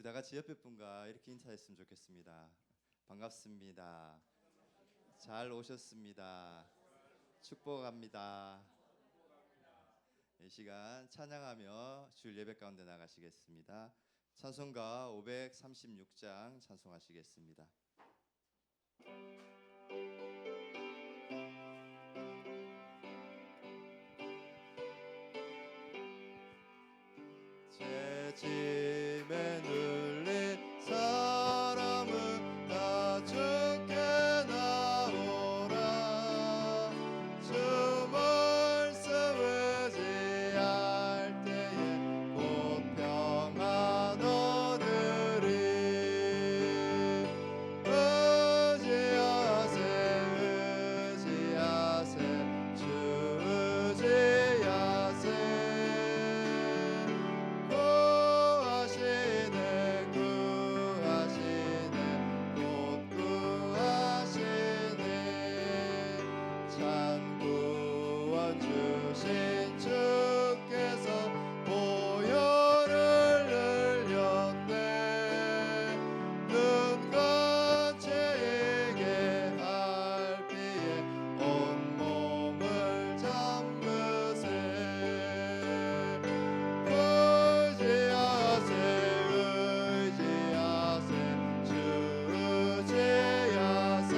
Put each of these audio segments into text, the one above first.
다 같이 옆에 분과 이렇게 인사했으면 좋겠습니다. 반갑습니다. 잘 오셨습니다. 축복합니다. 이 시간 찬양하며 주일 예배 가운데 나가시겠습니다. 찬송가 536장 찬송하시겠습니다. 제 짐에 눌린 사람은 다 주께 나오라. 주 말씀 의지할 때에 곧 평안 얻으리. 의지하세 의지하세 주 의지하세. 주신 주께서 보혈을 흘렸네. 눈같이 이게 할 비에 온몸을 잠그세. 의지하세 의지하세 주 의지하세.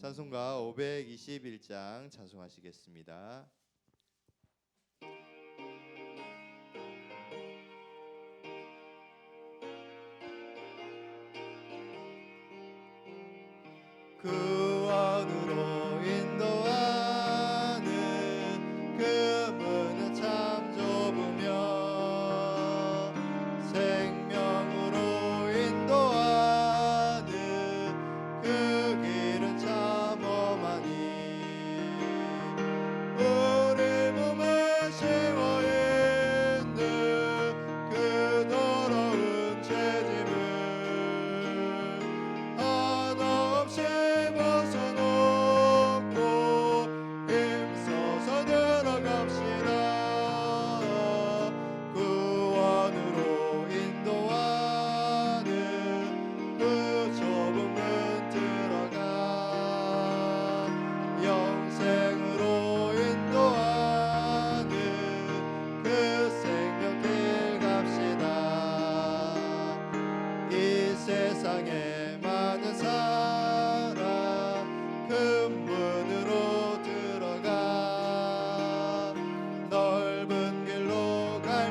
찬송가 521장 찬송하시겠습니다. 그 안으로 인도하는 그 문은 참 좁으며 생명으로 인도하는 그 길은 참 험하니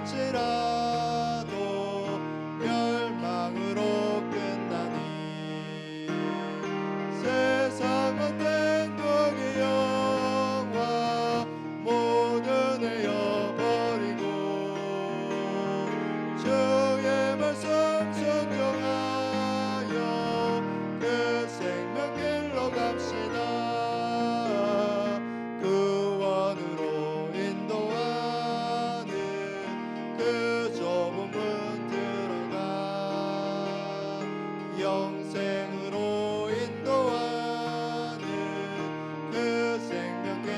할지라도 멸망으로 끝나니 세상 어떤 복의 영화 모두 내어버리고 주의 말씀 순종하여 그 생명길로 갑시다. 구원으로 인도하는 그 좁은 문 들어가 영생으로 인도하는 그 생명길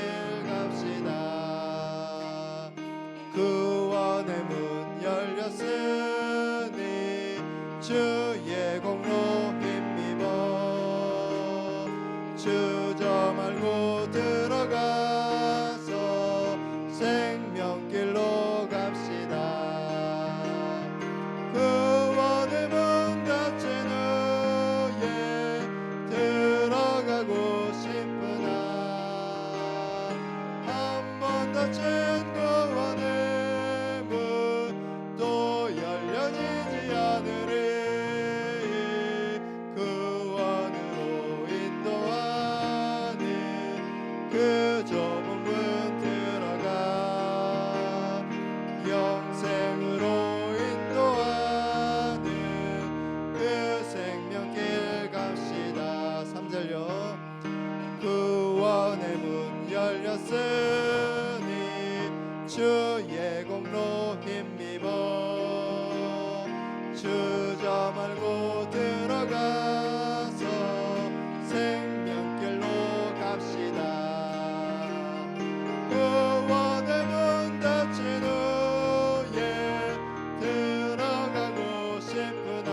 갑시다. 구원의 문 열렸으니 주의 공로 힘입어 주저 말고 들어가서 생명길로 갑시다. 구원의 문 닫힌 후에 들어가고 싶으나 한 번 닫힌 구원의 문 또 열려지지 않으리. 구원으로 인도하는 그 좁은 문 들어가 영생으로 인도하는 그 생명길 갑시다. 3절요. 구원의 문 열렸으니 주의 공로 힘입어 주저 말고 들어가서 생명길로 갑시다. 구원의 문 닫힌 후에 들어가고 싶으나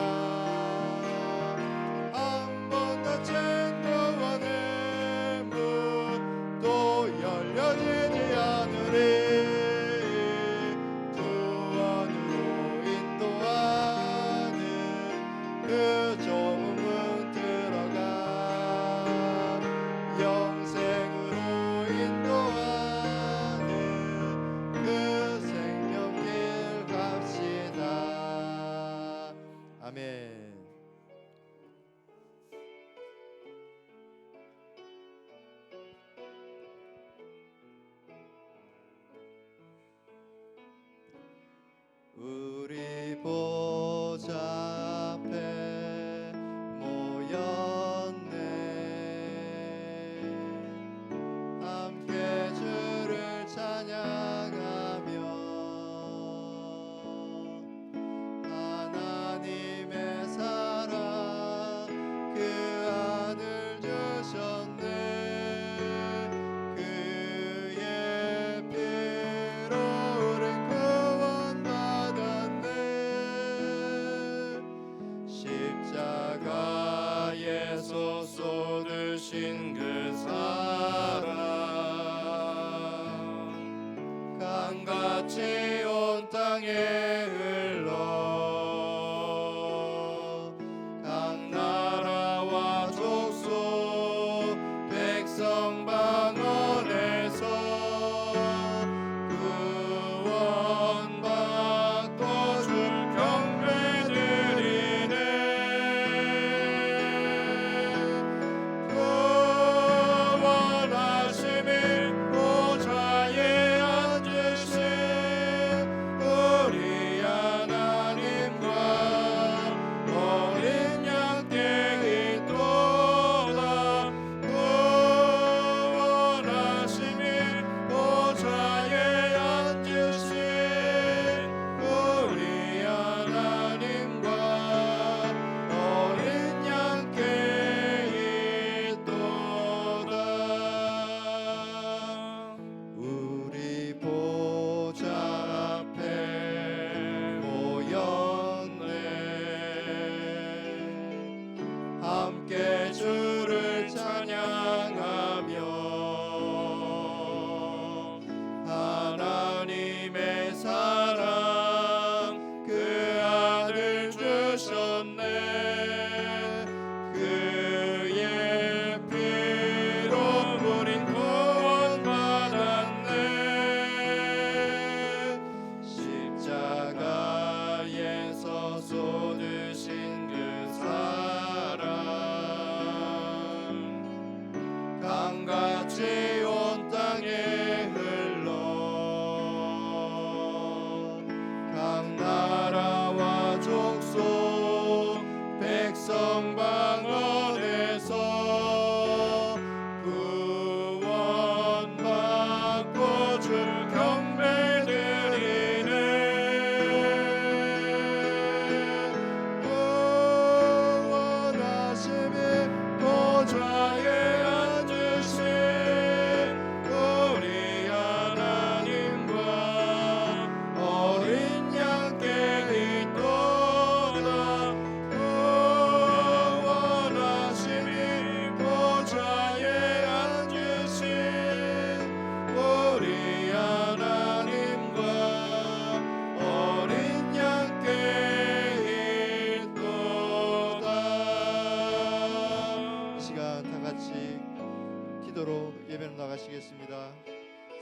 한 번 닫힌 구원의 문 또 열려지지 않으리. 구원으로 인도하는 그 좁은 문 들어가 영생으로 인도하는 그 생명길 갑시다. 아멘. 우리 보좌 앞에 모였네. 함께 주를 찬양하며 하나님의 사랑 그 아들 주셨네. 그의 피로 우린 구원받았네. 십자가에서 쏟으신 그 사랑 강같이 온 땅에 흘러 각 나라와 족속 백성 방언에서 구원받고 줄 경배드리네. 구원하심이 보좌에 앉으신 우리 하나님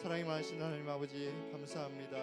사랑이 많으신 하나님 아버지 감사합니다.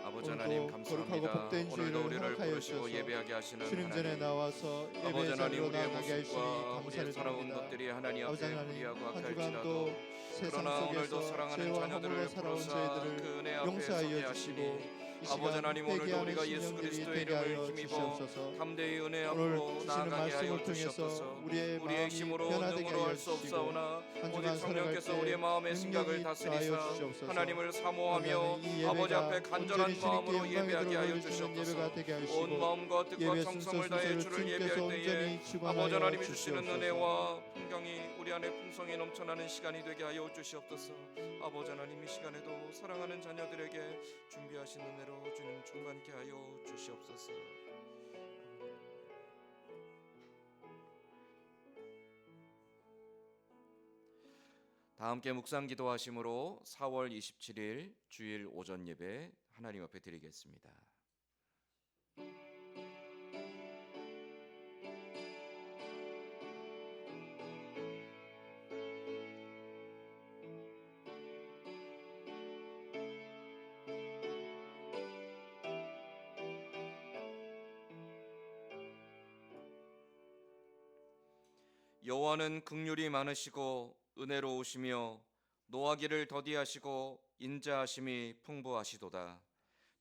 아버지 하나님 거룩하고 감사합니다. 복된 오늘도 주일을 우리를 허락하여 부르시고 주셔서 예배하게 하시는 주님 전에 하나님, 나와서 아버지 예배의 하나님, 자리로 우리의 나아가게 하시니 모습과 감사를 우리의 살아온 드립니다. 것들이 하나님 아버지 앞에 하나님, 불의하고 한 악할지라도 주간도 세상 그러나 오늘도 속에서 사랑하는 죄와 자녀들을 허물로 살아온 부르사 저희들을 그 은혜 앞에 서게 용서하여 하시니 주시고 이 아버지 시간 하나님, 오늘도 회개하는 우리가 예수 심령들이 그리스도의 되게 이름을 하여 힘입어 주시옵소서. 담대히 은혜 오늘 앞으로 주시는 나아가게 하여 말씀을 통해서 주시옵소서. 우리의 마음이 힘으로 변화되게 능으로 하여 할 수 주시고 없사오나 한 오직 주간 살아갈 성령께서 때 우리의 마음의 생각을 능력이 다스리사 더하여 주시옵소서. 하나님을 사모하며 이 아버지 예배가 앞에 간절한 온전히 마음으로 주님께 예배하게 하여 영광이 들어올리시는 주시옵소서. 예배가 되게 하시고 온 마음과 뜻과 예배 정성을 순서 다해 순서를 주를 주님께서 예배할 때에 온전히 주관하여 아버지 하나님이 주시는 주시옵소서. 은혜와 풍경이 우리 안에 풍성히 넘쳐나는 시간이 되게 하여 주시옵소서. 아버지 하나님, 이 시간에도 사랑하는 자녀들에게 준비하신 은혜로 주님 충만케 하여 주시옵소서. 다 함께 묵상 기도하심으로 4월 27일 주일 오전 예배 하나님 앞에 드리겠습니다. 여호와는 긍휼이 많으시고 은혜로우시며 노하기를 더디하시고 인자하심이 풍부하시도다.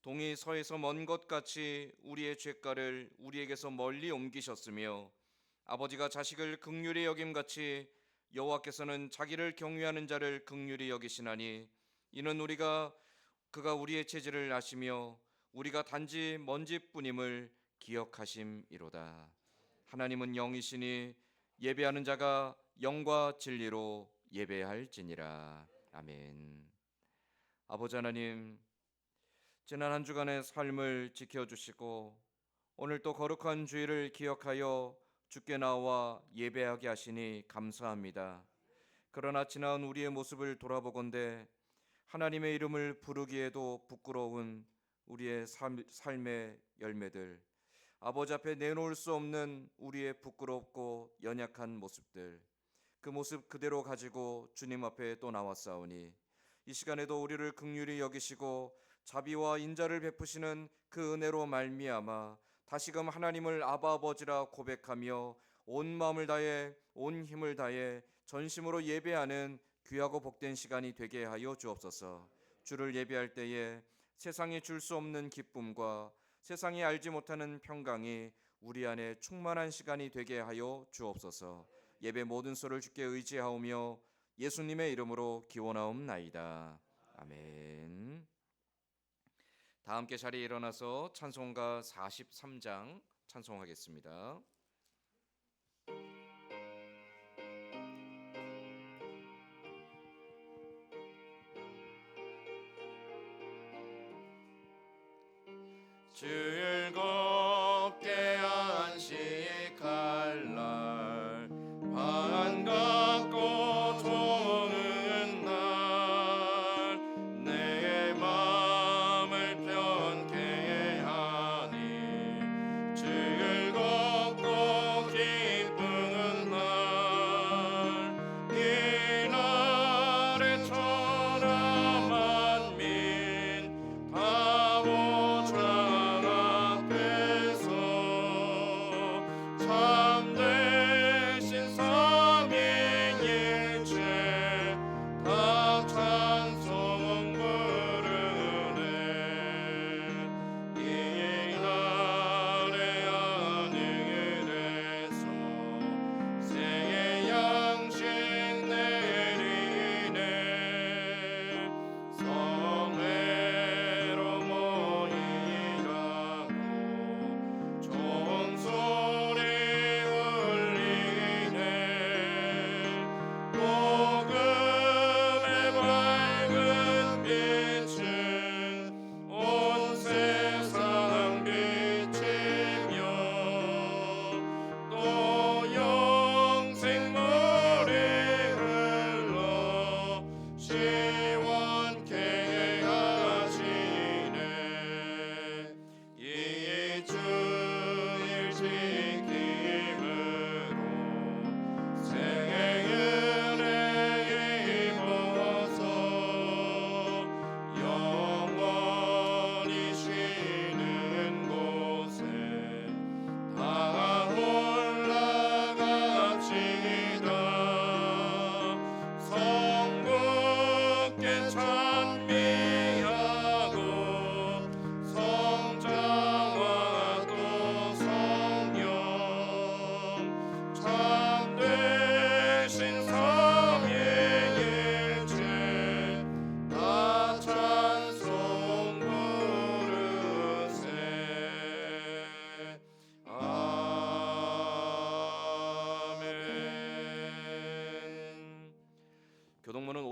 동이 서에서 먼 것 같이 우리의 죄가를 우리에게서 멀리 옮기셨으며 아버지가 자식을 긍휼히 여김같이 여호와께서는 자기를 경외하는 자를 긍휼히 여기시나니 이는 그가 우리의 체질을 아시며 우리가 단지 먼지뿐임을 기억하심이로다. 하나님은 영이시니 예배하는 자가 영과 진리로 예배할지니라. 아멘. 아버지 하나님, 지난 한 주간의 삶을 지켜주시고 오늘 또 거룩한 주일을 기억하여 주께 나와 예배하게 하시니 감사합니다. 그러나 지나온 우리의 모습을 돌아보건대 하나님의 이름을 부르기에도 부끄러운 우리의 삶의 열매들, 아버지 앞에 내놓을 수 없는 우리의 부끄럽고 연약한 모습들, 그 모습 그대로 가지고 주님 앞에 또 나왔사오니 이 시간에도 우리를 긍휼히 여기시고 자비와 인자를 베푸시는 그 은혜로 말미암아 다시금 하나님을 아바 아버지라 고백하며 온 마음을 다해 온 힘을 다해 전심으로 예배하는 귀하고 복된 시간이 되게 하여 주옵소서. 주를 예배할 때에 세상이 줄 수 없는 기쁨과 세상이 알지 못하는 평강이 우리 안에 충만한 시간이 되게 하여 주옵소서. 예배 모든 소를 주께 의지하오며 예수님의 이름으로 기원하옵나이다. 아멘. 다 함께 자리에 일어나서 찬송가 43장 찬송하겠습니다. 즐겁게 안식할 날 반갑고 좋은 날 내 마음을 편케 하니 즐겁고 기쁜 날 이날에 천하 만민 다 모자라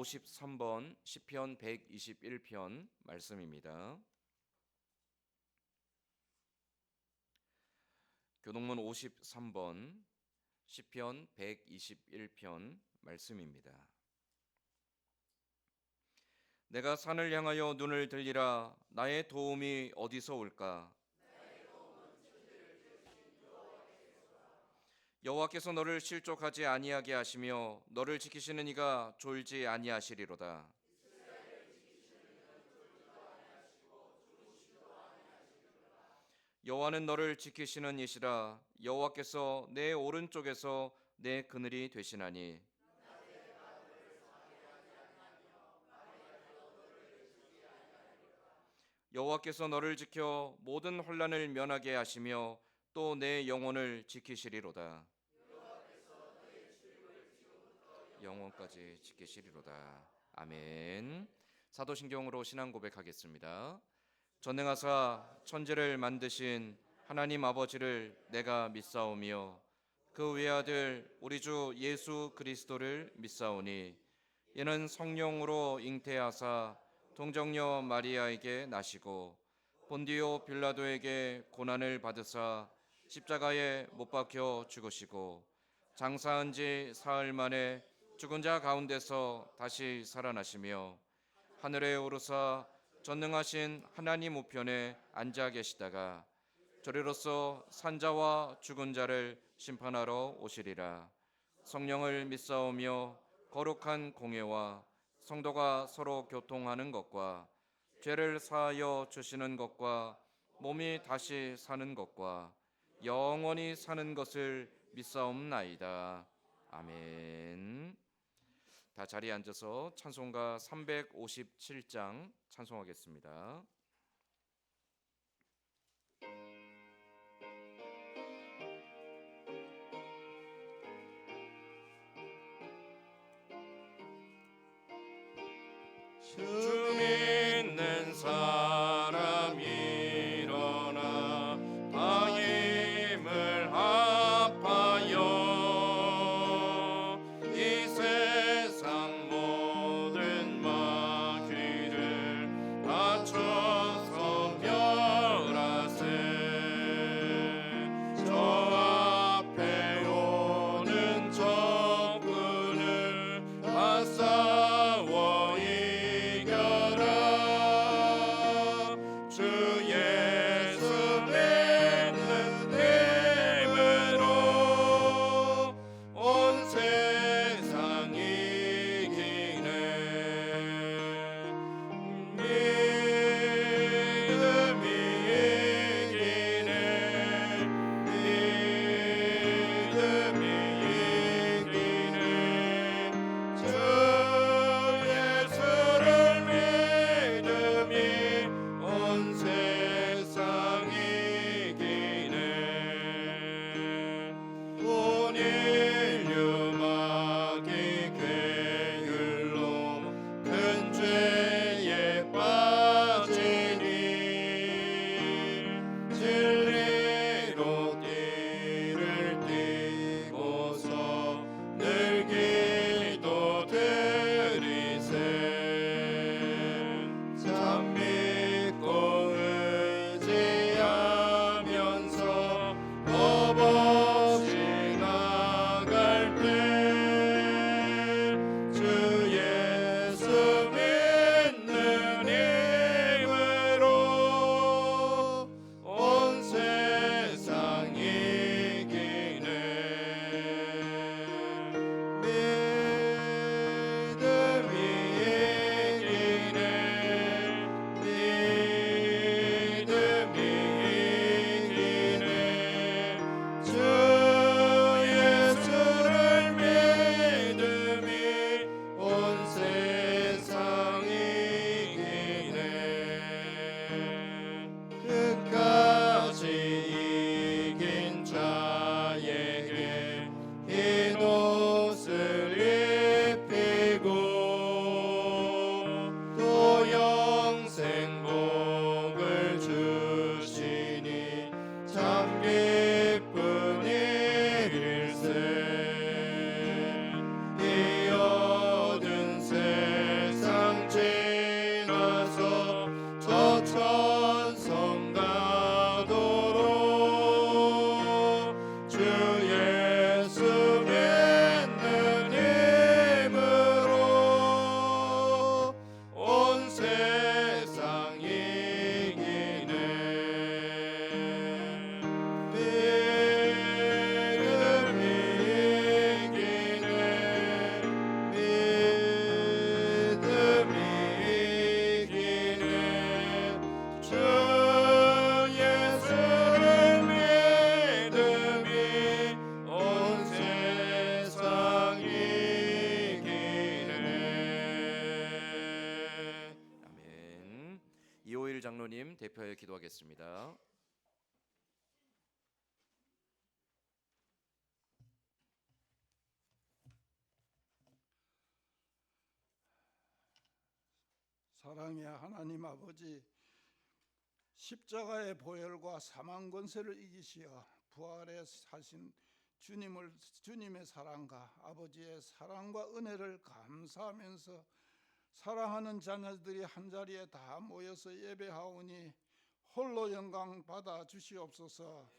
53번 시편 121편 말씀입니다. 교동문 53번 시편 121편 말씀입니다. 내가 산을 향하여 눈을 들리라. 나의 도움이 어디서 올까? 여호와께서 너를 실족하지 아니하게 하시며 너를 지키시는 이가 졸지 아니하시리로다. 여호와는 너를 지키시는 이시라. 여호와께서 내 오른쪽에서 내 그늘이 되시나니 여호와께서 너를 지켜 모든 혼란을 면하게 하시며 또 내 영혼을 지키시리로다. 영혼까지 지키시리로다. 아멘. 사도신경으로 신앙 고백하겠습니다. 전능하사 천지를 만드신 하나님 아버지를 내가 믿사오며 그 외아들 우리 주 예수 그리스도를 믿사오니 이는 성령으로 잉태하사 동정녀 마리아에게 나시고 본디오 빌라도에게 고난을 받으사 십자가에 못 박혀 죽으시고 장사한 지 사흘 만에 죽은 자 가운데서 다시 살아나시며 하늘에 오르사 전능하신 하나님 우편에 앉아 계시다가 저리로서 산자와 죽은 자를 심판하러 오시리라. 성령을 믿사오며 거룩한 공예와 성도가 서로 교통하는 것과 죄를 사하여 주시는 것과 몸이 다시 사는 것과 영원히 사는 것을 믿사옵나이다. 아멘. 다 자리에 앉아서 찬송가 357장 찬송하겠습니다. 주 믿는 사람 일어나 다 힘을 합하여 이 세상 모든 마귀를 다쳐서 멸하세. 저 앞에 오는 적군을 다 싸워 이겨 이성길 장로님 대표하여 기도하겠습니다. 사랑의 하나님 아버지, 십자가의 보혈과 사망 권세를 이기시어 부활에 사신 주님의 사랑과 아버지의 사랑과 은혜를 감사하면서 사랑하는 자녀들이 한자리에 다 모여서 예배하오니 홀로 영광 받아 주시옵소서.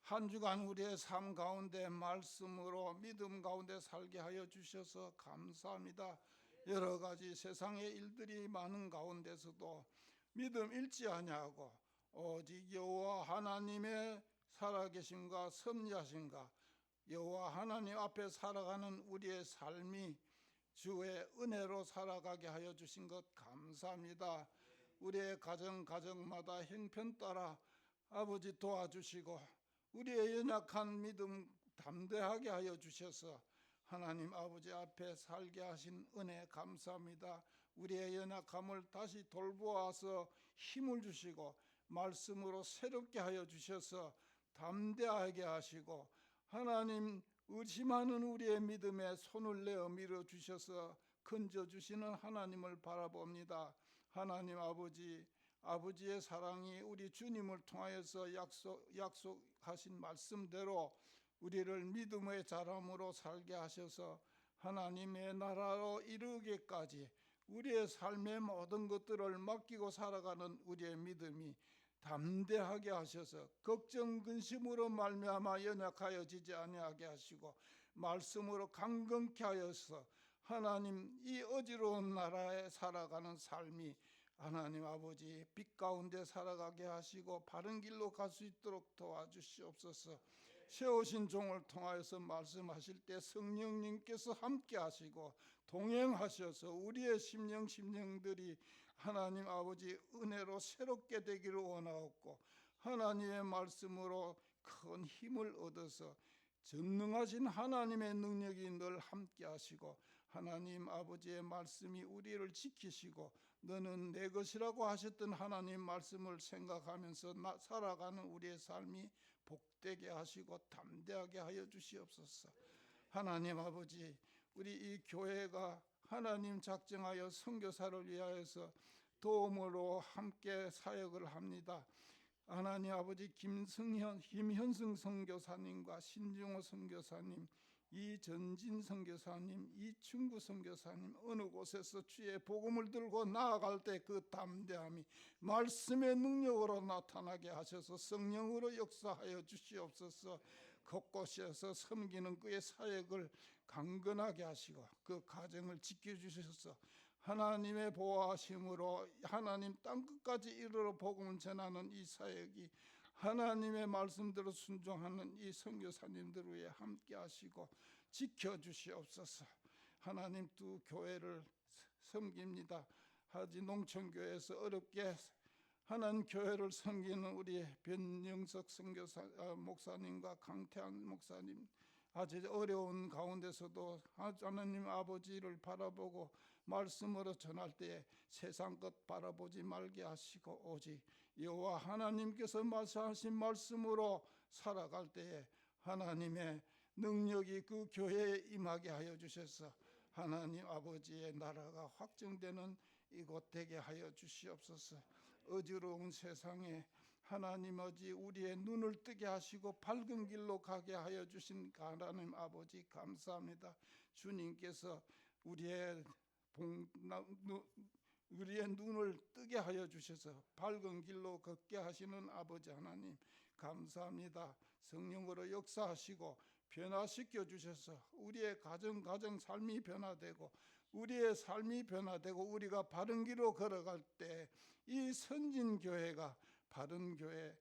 한 주간 우리의 삶 가운데 말씀으로 믿음 가운데 살게 하여 주셔서 감사합니다. 여러 가지 세상의 일들이 많은 가운데서도 믿음 잃지 아니하고 오직 여호와 하나님의 살아계심과 섭리하심과 여호와 하나님 앞에 살아가는 우리의 삶이 주의 은혜로 살아가게 하여 주신 것 감사합니다. 우리의 가정마다 형편 따라 아버지 도와주시고 우리의 연약한 믿음 담대하게 하여 주셔서 하나님 아버지 앞에 살게 하신 은혜 감사합니다. 우리의 연약함을 다시 돌보아서 힘을 주시고 말씀으로 새롭게 하여 주셔서 담대하게 하시고 하나님 의심하는 우리의 믿음에 손을 내어 밀어주셔서 건져주시는 하나님을 바라봅니다. 하나님 아버지의 사랑이 우리 주님을 통하여서 약속하신 말씀대로 우리를 믿음의 자람으로 살게 하셔서 하나님의 나라로 이르기까지 우리의 삶의 모든 것들을 맡기고 살아가는 우리의 믿음이 담대하게 하셔서 걱정 근심으로 말미암아 연약하여지지 아니하게 하시고 말씀으로 강건케 하여서 하나님 이 어지러운 나라에 살아가는 삶이 하나님 아버지 빛 가운데 살아가게 하시고 바른 길로 갈 수 있도록 도와주시옵소서. 세우신 종을 통하여서 말씀하실 때 성령님께서 함께 하시고 동행하셔서 우리의 심령들이 하나님 아버지 은혜로 새롭게 되기를 원하옵고 하나님의 말씀으로 큰 힘을 얻어서 전능하신 하나님의 능력이 늘 함께 하시고 하나님 아버지의 말씀이 우리를 지키시고 너는 내 것이라고 하셨던 하나님 말씀을 생각하면서 살아가는 우리의 삶이 복되게 하시고 담대하게 하여 주시옵소서. 하나님 아버지, 우리 이 교회가 하나님 작정하여 선교사를 위하여서 도움으로 함께 사역을 합니다. 하나님 아버지 김현승 선교사님과 신중호 선교사님, 이전진 선교사님, 이충구 선교사님 어느 곳에서 주의 복음을 들고 나아갈 때 그 담대함이 말씀의 능력으로 나타나게 하셔서 성령으로 역사하여 주시옵소서. 곳곳에서 섬기는 그의 사역을 강건하게 하시고 그 가정을 지켜주셔서 하나님의 보호하심으로 하나님 땅끝까지 이르러 복음을 전하는 이 사역이 하나님의 말씀대로 순종하는 이 선교사님들 위해 함께 하시고 지켜주시옵소서. 하나님 두 교회를 섬깁니다. 하지 농촌교회에서 어렵게 하나님 교회를 섬기는 우리 변영석 목사님과 강태환 목사님, 아주 어려운 가운데서도 하나님 아버지를 바라보고 말씀으로 전할 때에 세상 것 바라보지 말게 하시고 오직 여호와 하나님께서 말씀하신 말씀으로 살아갈 때에 하나님의 능력이 그 교회에 임하게 하여 주셔서 하나님 아버지의 나라가 확정되는 이곳 되게 하여 주시옵소서. 어지러운 세상에 하나님 아버지 우리의 눈을 뜨게 하시고 밝은 길로 가게 하여 주신 하나님 아버지 감사합니다. 주님께서 우리의 눈을 뜨게 하여 주셔서 밝은 길로 걷게 하시는 아버지 하나님 감사합니다. 성령으로 역사하시고 변화시켜 주셔서 우리의 가정 삶이 변화되고 우리의 삶이 변화되고 우리가 바른 길로 걸어갈 때 이 선진교회가 바른 교회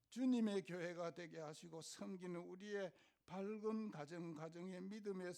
주님의 교회가 되게 하시고 섬기는 우리의 밝은 가정의 믿음의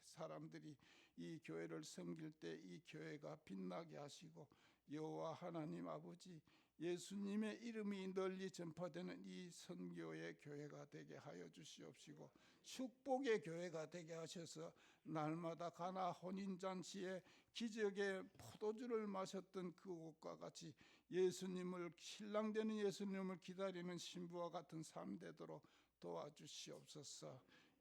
사람들이 이 교회를 섬길 때 이 교회가 빛나게 하시고 여호와 하나님 아버지 예수님의 이름이 널리 전파되는 이 선교의 교회가 되게 하여 주시옵시고 축복의 교회가 되게 하셔서 날마다 가나 혼인잔치에 기적의 포도주를 마셨던 그것과 같이 예수님을 신랑되는 예수님을 기다리는 신부와 같은 삶 되도록 도와주시옵소서.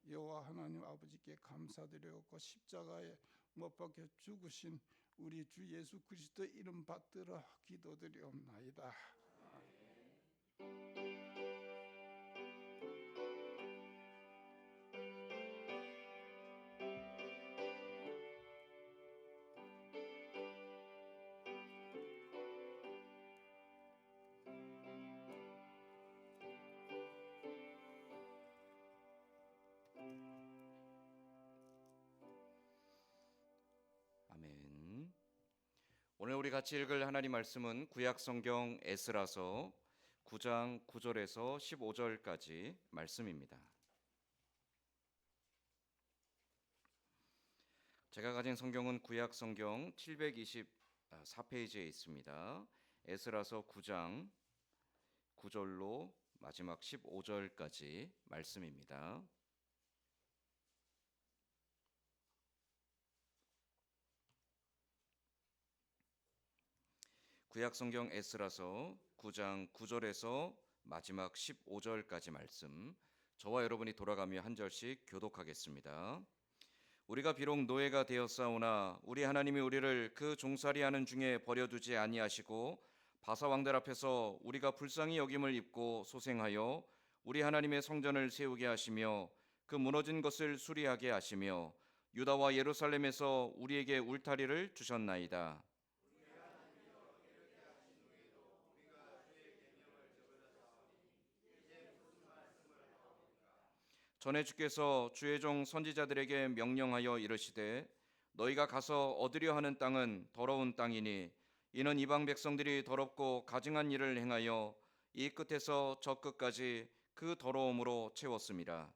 여호와 하나님 아버지께 감사드리옵고 십자가에 못 박혀 죽으신 우리 주 예수 그리스도 이름 받들어 기도드리옵나이다. 아멘. 오늘 우리 같이 읽을 하나님 말씀은 구약 성경 에스라서 9장 9절에서 15절까지 말씀입니다. 제가 가진 성경은 구약 성경 724페이지에 있습니다. 에스라서 9장 9절로 마지막 15절까지 말씀입니다. 구약 성경 에스라서 9장 9절에서 마지막 15절까지 말씀, 저와 여러분이 돌아가며 한 절씩 교독하겠습니다. 우리가 비록 노예가 되었사오나 우리 하나님이 우리를 그 종살이하는 중에 버려두지 아니하시고 바사 왕들 앞에서 우리가 불쌍히 여김을 입고 소생하여 우리 하나님의 성전을 세우게 하시며 그 무너진 것을 수리하게 하시며 유다와 예루살렘에서 우리에게 울타리를 주셨나이다. 전에 주께서 주의 종 선지자들에게 명령하여 이르시되 너희가 가서 얻으려 하는 땅은 더러운 땅이니 이는 이방 백성들이 더럽고 가증한 일을 행하여 이 끝에서 저 끝까지 그 더러움으로 채웠음이라.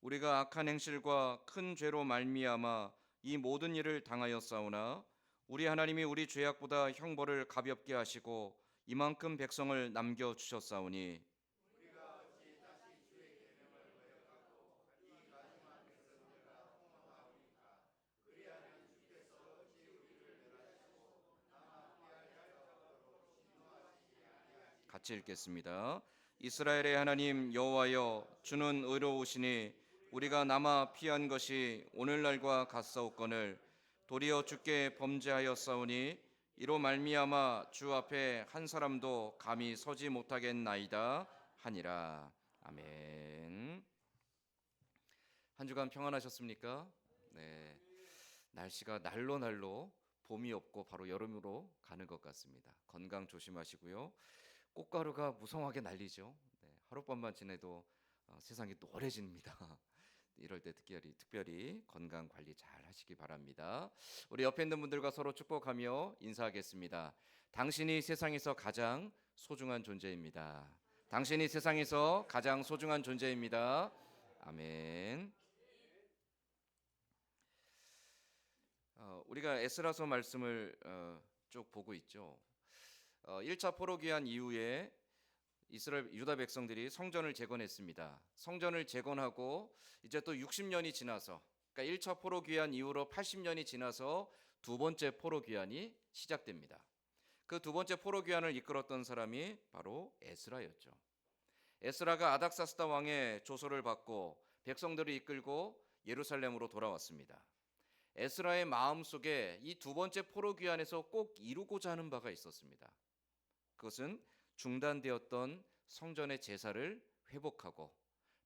우리가 악한 행실과 큰 죄로 말미암아 이 모든 일을 당하였사오나 우리 하나님이 우리 죄악보다 형벌을 가볍게 하시고 이만큼 백성을 남겨 주셨사오니 같이 읽겠습니다. 이스라엘의 하나님 여호와여, 주는 의로우시니 우리가 남아 피한 것이 오늘날과 같사옵거늘 도리어 주께 범죄하였사오니 이로 말미암아 주 앞에 한 사람도 감히 서지 못하겠나이다 하니라. 아멘. 한 주간 평안하셨습니까? 네. 날씨가 날로 봄이 없고 바로 여름으로 가는 것 같습니다. 건강 조심하시고요. 꽃가루가 무성하게 날리죠. 네, 하룻밤만 지내도 세상이 노래집니다. 이럴 때 특별히 건강 관리 잘 하시기 바랍니다. 우리 옆에 있는 분들과 서로 축복하며 인사하겠습니다. 당신이 세상에서 가장 소중한 존재입니다. 당신이 세상에서 가장 소중한 존재입니다. 아멘. 우리가 에스라서 말씀을 쭉 보고 있죠. 1차 포로 귀환 이후에 이스라엘 유다 백성들이 성전을 재건했습니다. 성전을 재건하고 이제 또 60년이 지나서, 그러니까 1차 포로 귀환 이후로 80년이 지나서 두 번째 포로 귀환이 시작됩니다. 그 두 번째 포로 귀환을 이끌었던 사람이 바로 에스라였죠. 에스라가 아닥사스다 왕의 조서를 받고 백성들을 이끌고 예루살렘으로 돌아왔습니다. 에스라의 마음속에 이 두 번째 포로 귀환에서 꼭 이루고자 하는 바가 있었습니다. 그것은 중단되었던 성전의 제사를 회복하고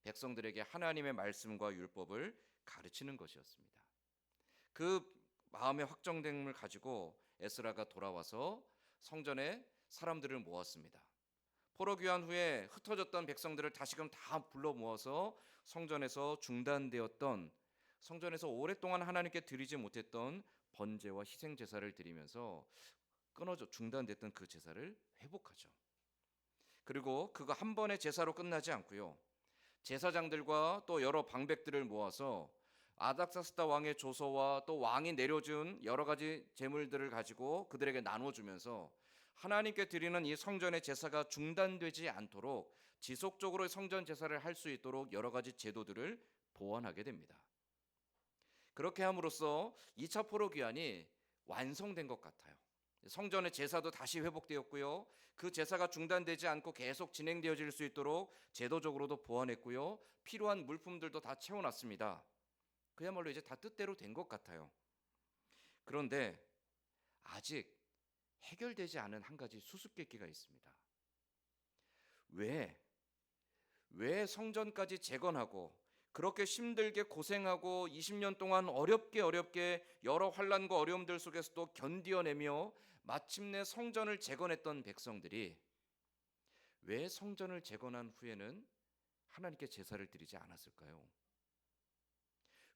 백성들에게 하나님의 말씀과 율법을 가르치는 것이었습니다. 그 마음의 확정됨을 가지고 에스라가 돌아와서 성전에 사람들을 모았습니다. 포로 귀환 후에 흩어졌던 백성들을 다시금 다 불러 모아서 성전에서 중단되었던, 성전에서 오랫동안 하나님께 드리지 못했던 번제와 희생 제사를 드리면서 중단됐던 그 제사를 회복하죠. 그리고 그거 한 번의 제사로 끝나지 않고요. 제사장들과 또 여러 방백들을 모아서 아닥사스다 왕의 조서와 또 왕이 내려준 여러 가지 제물들을 가지고 그들에게 나눠주면서 하나님께 드리는 이 성전의 제사가 중단되지 않도록 지속적으로 성전 제사를 할 수 있도록 여러 가지 제도들을 보완하게 됩니다. 그렇게 함으로써 2차 포로 귀환이 완성된 것 같아요. 성전의 제사도 다시 회복되었고요. 그 제사가 중단되지 않고 계속 진행되어질 수 있도록 제도적으로도 보완했고요. 필요한 물품들도 다 채워놨습니다. 그야말로 이제 다 뜻대로 된 것 같아요. 그런데 아직 해결되지 않은 한 가지 수수께끼가 있습니다. 왜 성전까지 재건하고 그렇게 힘들게 고생하고 20년 동안 어렵게 여러 환난과 어려움들 속에서도 견디어내며 마침내 성전을 재건했던 백성들이 왜 성전을 재건한 후에는 하나님께 제사를 드리지 않았을까요?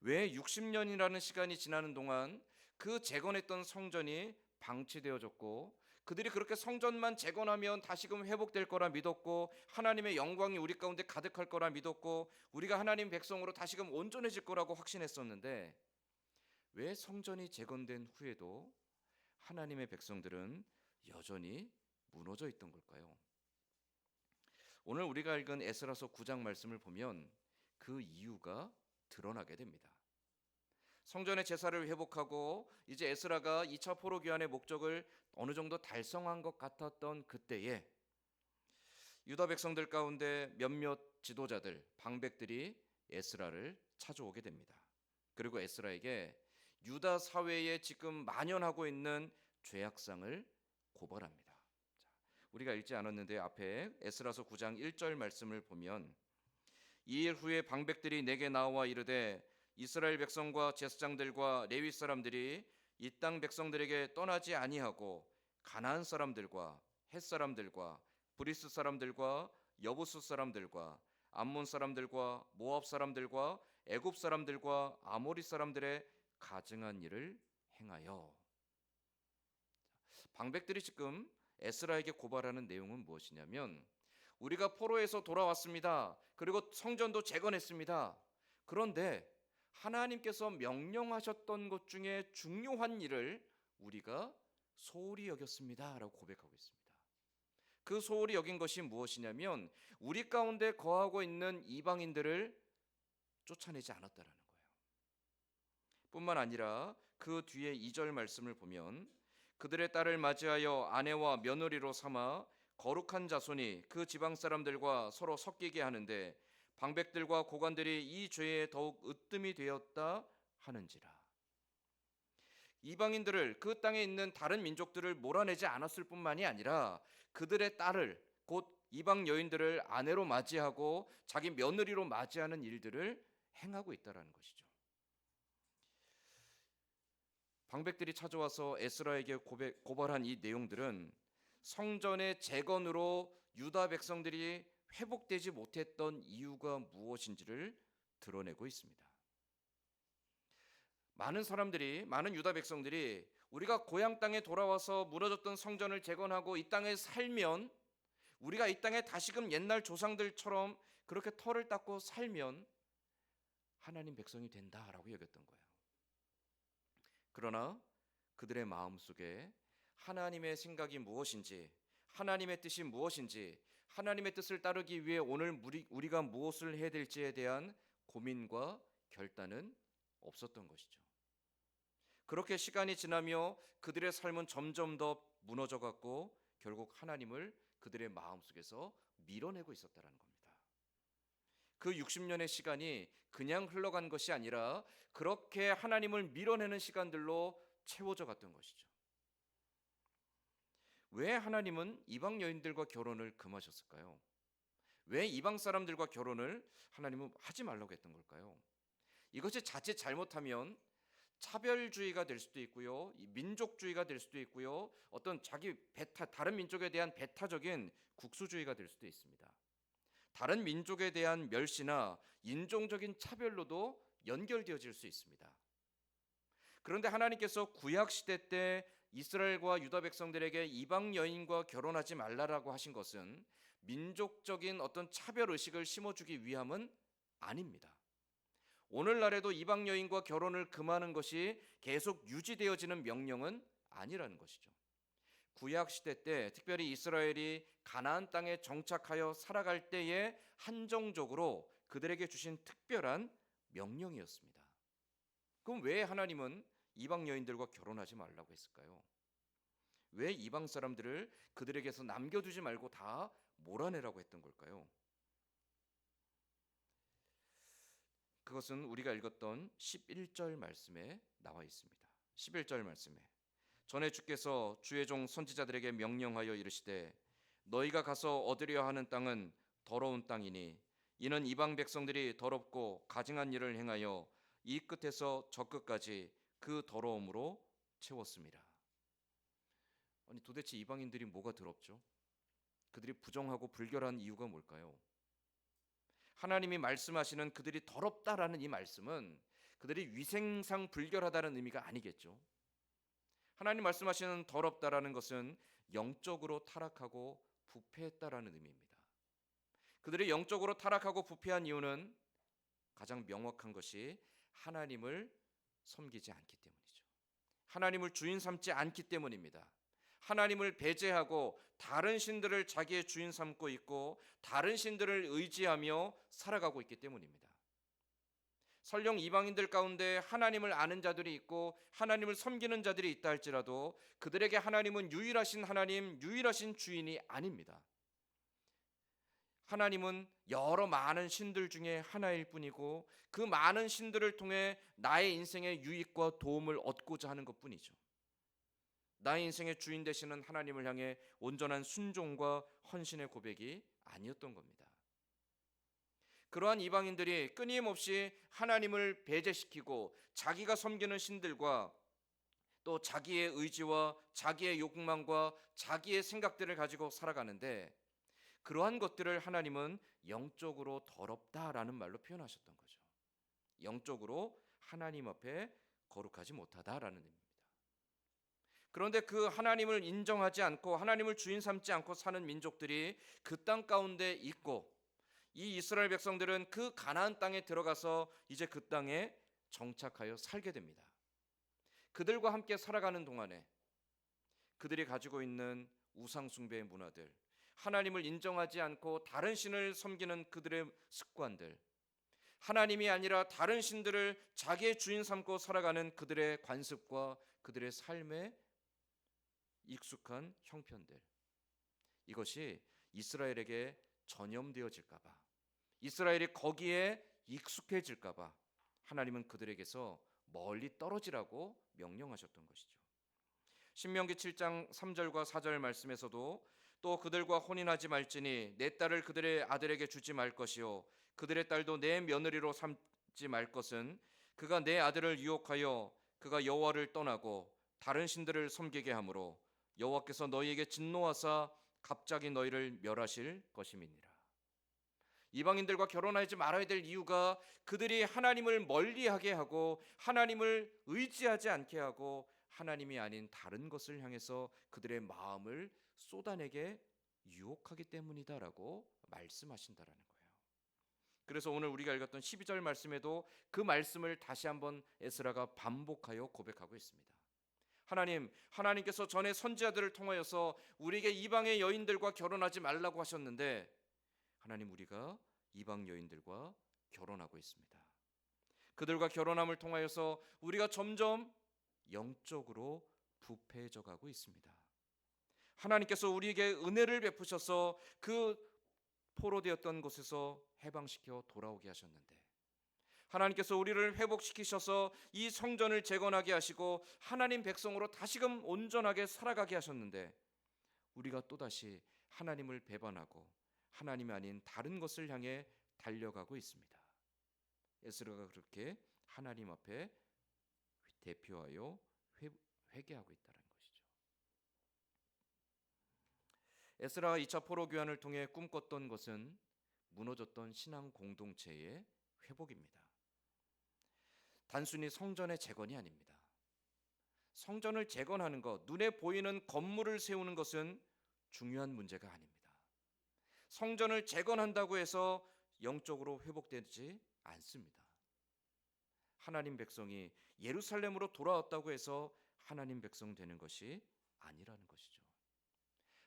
왜 60년이라는 시간이 지나는 동안 그 재건했던 성전이 방치되어졌고 그들이 그렇게 성전만 재건하면 다시금 회복될 거라 믿었고 하나님의 영광이 우리 가운데 가득할 거라 믿었고 우리가 하나님 백성으로 다시금 온전해질 거라고 확신했었는데 왜 성전이 재건된 후에도 하나님의 백성들은 여전히 무너져 있던 걸까요? 오늘 우리가 읽은 에스라서 9장 말씀을 보면 그 이유가 드러나게 됩니다. 성전의 제사를 회복하고 이제 에스라가 2차 포로 귀환의 목적을 어느 정도 달성한 것 같았던 그때에 유다 백성들 가운데 몇몇 지도자들, 방백들이 에스라를 찾아오게 됩니다. 그리고 에스라에게 유다 사회에 지금 만연하고 있는 죄악상을 고발합니다. 우리가 읽지 않았는데 앞에 에스라서 9장 1절 말씀을 보면 이 일 후에 방백들이 내게 나와 이르되 이스라엘 백성과 제사장들과 레위 사람들이 이 땅 백성들에게 떠나지 아니하고 가나안 사람들과 헷 사람들과 브리스 사람들과 여부스 사람들과 암몬 사람들과 모압 사람들과 애굽 사람들과 아모리 사람들의 가증한 일을 행하여. 방백들이 지금 에스라에게 고발하는 내용은 무엇이냐면 우리가 포로에서 돌아왔습니다. 그리고 성전도 재건했습니다. 그런데 하나님께서 명령하셨던 것 중에 중요한 일을 우리가 소홀히 여겼습니다 라고 고백하고 있습니다. 그 소홀히 여긴 것이 무엇이냐면 우리 가운데 거하고 있는 이방인들을 쫓아내지 않았다라는 거예요. 뿐만 아니라 그 뒤에 2절 말씀을 보면 그들의 딸을 맞이하여 아내와 며느리로 삼아 거룩한 자손이 그 지방 사람들과 서로 섞이게 하는데 방백들과 고관들이 이 죄에 더욱 으뜸이 되었다 하는지라. 이방인들을 그 땅에 있는 다른 민족들을 몰아내지 않았을 뿐만이 아니라 그들의 딸을 곧 이방 여인들을 아내로 맞이하고 자기 며느리로 맞이하는 일들을 행하고 있다라는 것이죠. 방백들이 찾아와서 에스라에게 고발한 이 내용들은 성전의 재건으로 유다 백성들이 회복되지 못했던 이유가 무엇인지를 드러내고 있습니다. 많은 유다 백성들이 우리가 고향 땅에 돌아와서 무너졌던 성전을 재건하고 이 땅에 살면 우리가 이 땅에 다시금 옛날 조상들처럼 그렇게 터를 닦고 살면 하나님 백성이 된다라고 여겼던 거예요. 그러나 그들의 마음속에 하나님의 생각이 무엇인지, 하나님의 뜻이 무엇인지, 하나님의 뜻을 따르기 위해 오늘 우리가 무엇을 해야 될지에 대한 고민과 결단은 없었던 것이죠. 그렇게 시간이 지나며 그들의 삶은 점점 더 무너져갔고 결국 하나님을 그들의 마음속에서 밀어내고 있었다는 겁니다. 그 60년의 시간이 그냥 흘러간 것이 아니라 그렇게 하나님을 밀어내는 시간들로 채워져 갔던 것이죠. 왜 하나님은 이방 여인들과 결혼을 금하셨을까요? 왜 이방 사람들과 결혼을 하나님은 하지 말라고 했던 걸까요? 이것이 자칫 잘못하면 차별주의가 될 수도 있고요, 민족주의가 될 수도 있고요, 어떤 다른 민족에 대한 배타적인 국수주의가 될 수도 있습니다. 다른 민족에 대한 멸시나 인종적인 차별로도 연결되어질 수 있습니다. 그런데 하나님께서 구약 시대 때 이스라엘과 유다 백성들에게 이방 여인과 결혼하지 말라라고 하신 것은 민족적인 어떤 차별 의식을 심어주기 위함은 아닙니다. 오늘날에도 이방 여인과 결혼을 금하는 것이 계속 유지되어지는 명령은 아니라는 것이죠. 구약 시대 때 특별히 이스라엘이 가나안 땅에 정착하여 살아갈 때에 한정적으로 그들에게 주신 특별한 명령이었습니다. 그럼 왜 하나님은 이방 여인들과 결혼하지 말라고 했을까요? 왜 이방 사람들을 그들에게서 남겨두지 말고 다 몰아내라고 했던 걸까요? 그것은 우리가 읽었던 11절 말씀에 나와 있습니다. 11절 말씀에 전에 주께서 주의 종 선지자들에게 명령하여 이르시되 너희가 가서 얻으려 하는 땅은 더러운 땅이니 이는 이방 백성들이 더럽고 가증한 일을 행하여 이 끝에서 저 끝까지 그 더러움으로 채웠습니다. 아니 도대체 이방인들이 뭐가 더럽죠? 그들이 부정하고 불결한 이유가 뭘까요? 하나님이 말씀하시는 그들이 더럽다라는 이 말씀은 그들이 위생상 불결하다는 의미가 아니겠죠. 하나님 말씀하시는 더럽다라는 것은 영적으로 타락하고 부패했다라는 의미입니다. 그들이 영적으로 타락하고 부패한 이유는 가장 명확한 것이 하나님을 섬기지 않기 때문이죠. 하나님을 주인 삼지 않기 때문입니다. 하나님을 배제하고 다른 신들을 자기의 주인 삼고 있고 다른 신들을 의지하며 살아가고 있기 때문입니다. 설령 이방인들 가운데 하나님을 아는 자들이 있고 하나님을 섬기는 자들이 있다 할지라도 그들에게 하나님은 유일하신 하나님, 유일하신 주인이 아닙니다. 하나님은 여러 많은 신들 중에 하나일 뿐이고 그 많은 신들을 통해 나의 인생의 유익과 도움을 얻고자 하는 것뿐이죠. 나의 인생의 주인 되시는 하나님을 향해 온전한 순종과 헌신의 고백이 아니었던 겁니다. 그러한 이방인들이 끊임없이 하나님을 배제시키고 자기가 섬기는 신들과 또 자기의 의지와 자기의 욕망과 자기의 생각들을 가지고 살아가는데 그러한 것들을 하나님은 영적으로 더럽다라는 말로 표현하셨던 거죠. 영적으로 하나님 앞에 거룩하지 못하다라는 의미입니다. 그런데 그 하나님을 인정하지 않고 하나님을 주인 삼지 않고 사는 민족들이 그 땅 가운데 있고 이 이스라엘 백성들은 그 가나안 땅에 들어가서 이제 그 땅에 정착하여 살게 됩니다. 그들과 함께 살아가는 동안에 그들이 가지고 있는 우상 숭배의 문화들, 하나님을 인정하지 않고 다른 신을 섬기는 그들의 습관들, 하나님이 아니라 다른 신들을 자기의 주인 삼고 살아가는 그들의 관습과 그들의 삶에 익숙한 형편들, 이것이 이스라엘에게 전염되어질까 봐, 이스라엘이 거기에 익숙해질까 봐 하나님은 그들에게서 멀리 떨어지라고 명령하셨던 것이죠. 신명기 7장 3절과 4절 말씀에서도 또 그들과 혼인하지 말지니 내 딸을 그들의 아들에게 주지 말 것이요 그들의 딸도 내 며느리로 삼지 말 것은 그가 내 아들을 유혹하여 그가 여호와를 떠나고 다른 신들을 섬기게 하므로 여호와께서 너희에게 진노하사 갑자기 너희를 멸하실 것임이니라. 이방인들과 결혼하지 말아야 될 이유가 그들이 하나님을 멀리하게 하고 하나님을 의지하지 않게 하고 하나님이 아닌 다른 것을 향해서 그들의 마음을 쏟아내게 유혹하기 때문이다라고 말씀하신다라는 거예요. 그래서 오늘 우리가 읽었던 12절 말씀에도 그 말씀을 다시 한번 에스라가 반복하여 고백하고 있습니다. 하나님께서 전에 선지자들을 통하여서 우리에게 이방의 여인들과 결혼하지 말라고 하셨는데 하나님, 우리가 이방 여인들과 결혼하고 있습니다. 그들과 결혼함을 통하여서 우리가 점점 영적으로 부패해져 가고 있습니다. 하나님께서 우리에게 은혜를 베푸셔서 그 포로되었던 곳에서 해방시켜 돌아오게 하셨는데 하나님께서 우리를 회복시키셔서 이 성전을 재건하게 하시고 하나님 백성으로 다시금 온전하게 살아가게 하셨는데 우리가 또다시 하나님을 배반하고 하나님이 아닌 다른 것을 향해 달려가고 있습니다. 에스라가 그렇게 하나님 앞에 대표하여 회개하고 있다는 것이죠. 에스라가 2차 포로 귀환을 통해 꿈꿨던 것은 무너졌던 신앙 공동체의 회복입니다. 단순히 성전의 재건이 아닙니다. 성전을 재건하는 것, 눈에 보이는 건물을 세우는 것은 중요한 문제가 아닙니다. 성전을 재건한다고 해서 영적으로 회복되지 않습니다. 하나님 백성이 예루살렘으로 돌아왔다고 해서 하나님 백성 되는 것이 아니라는 것이죠.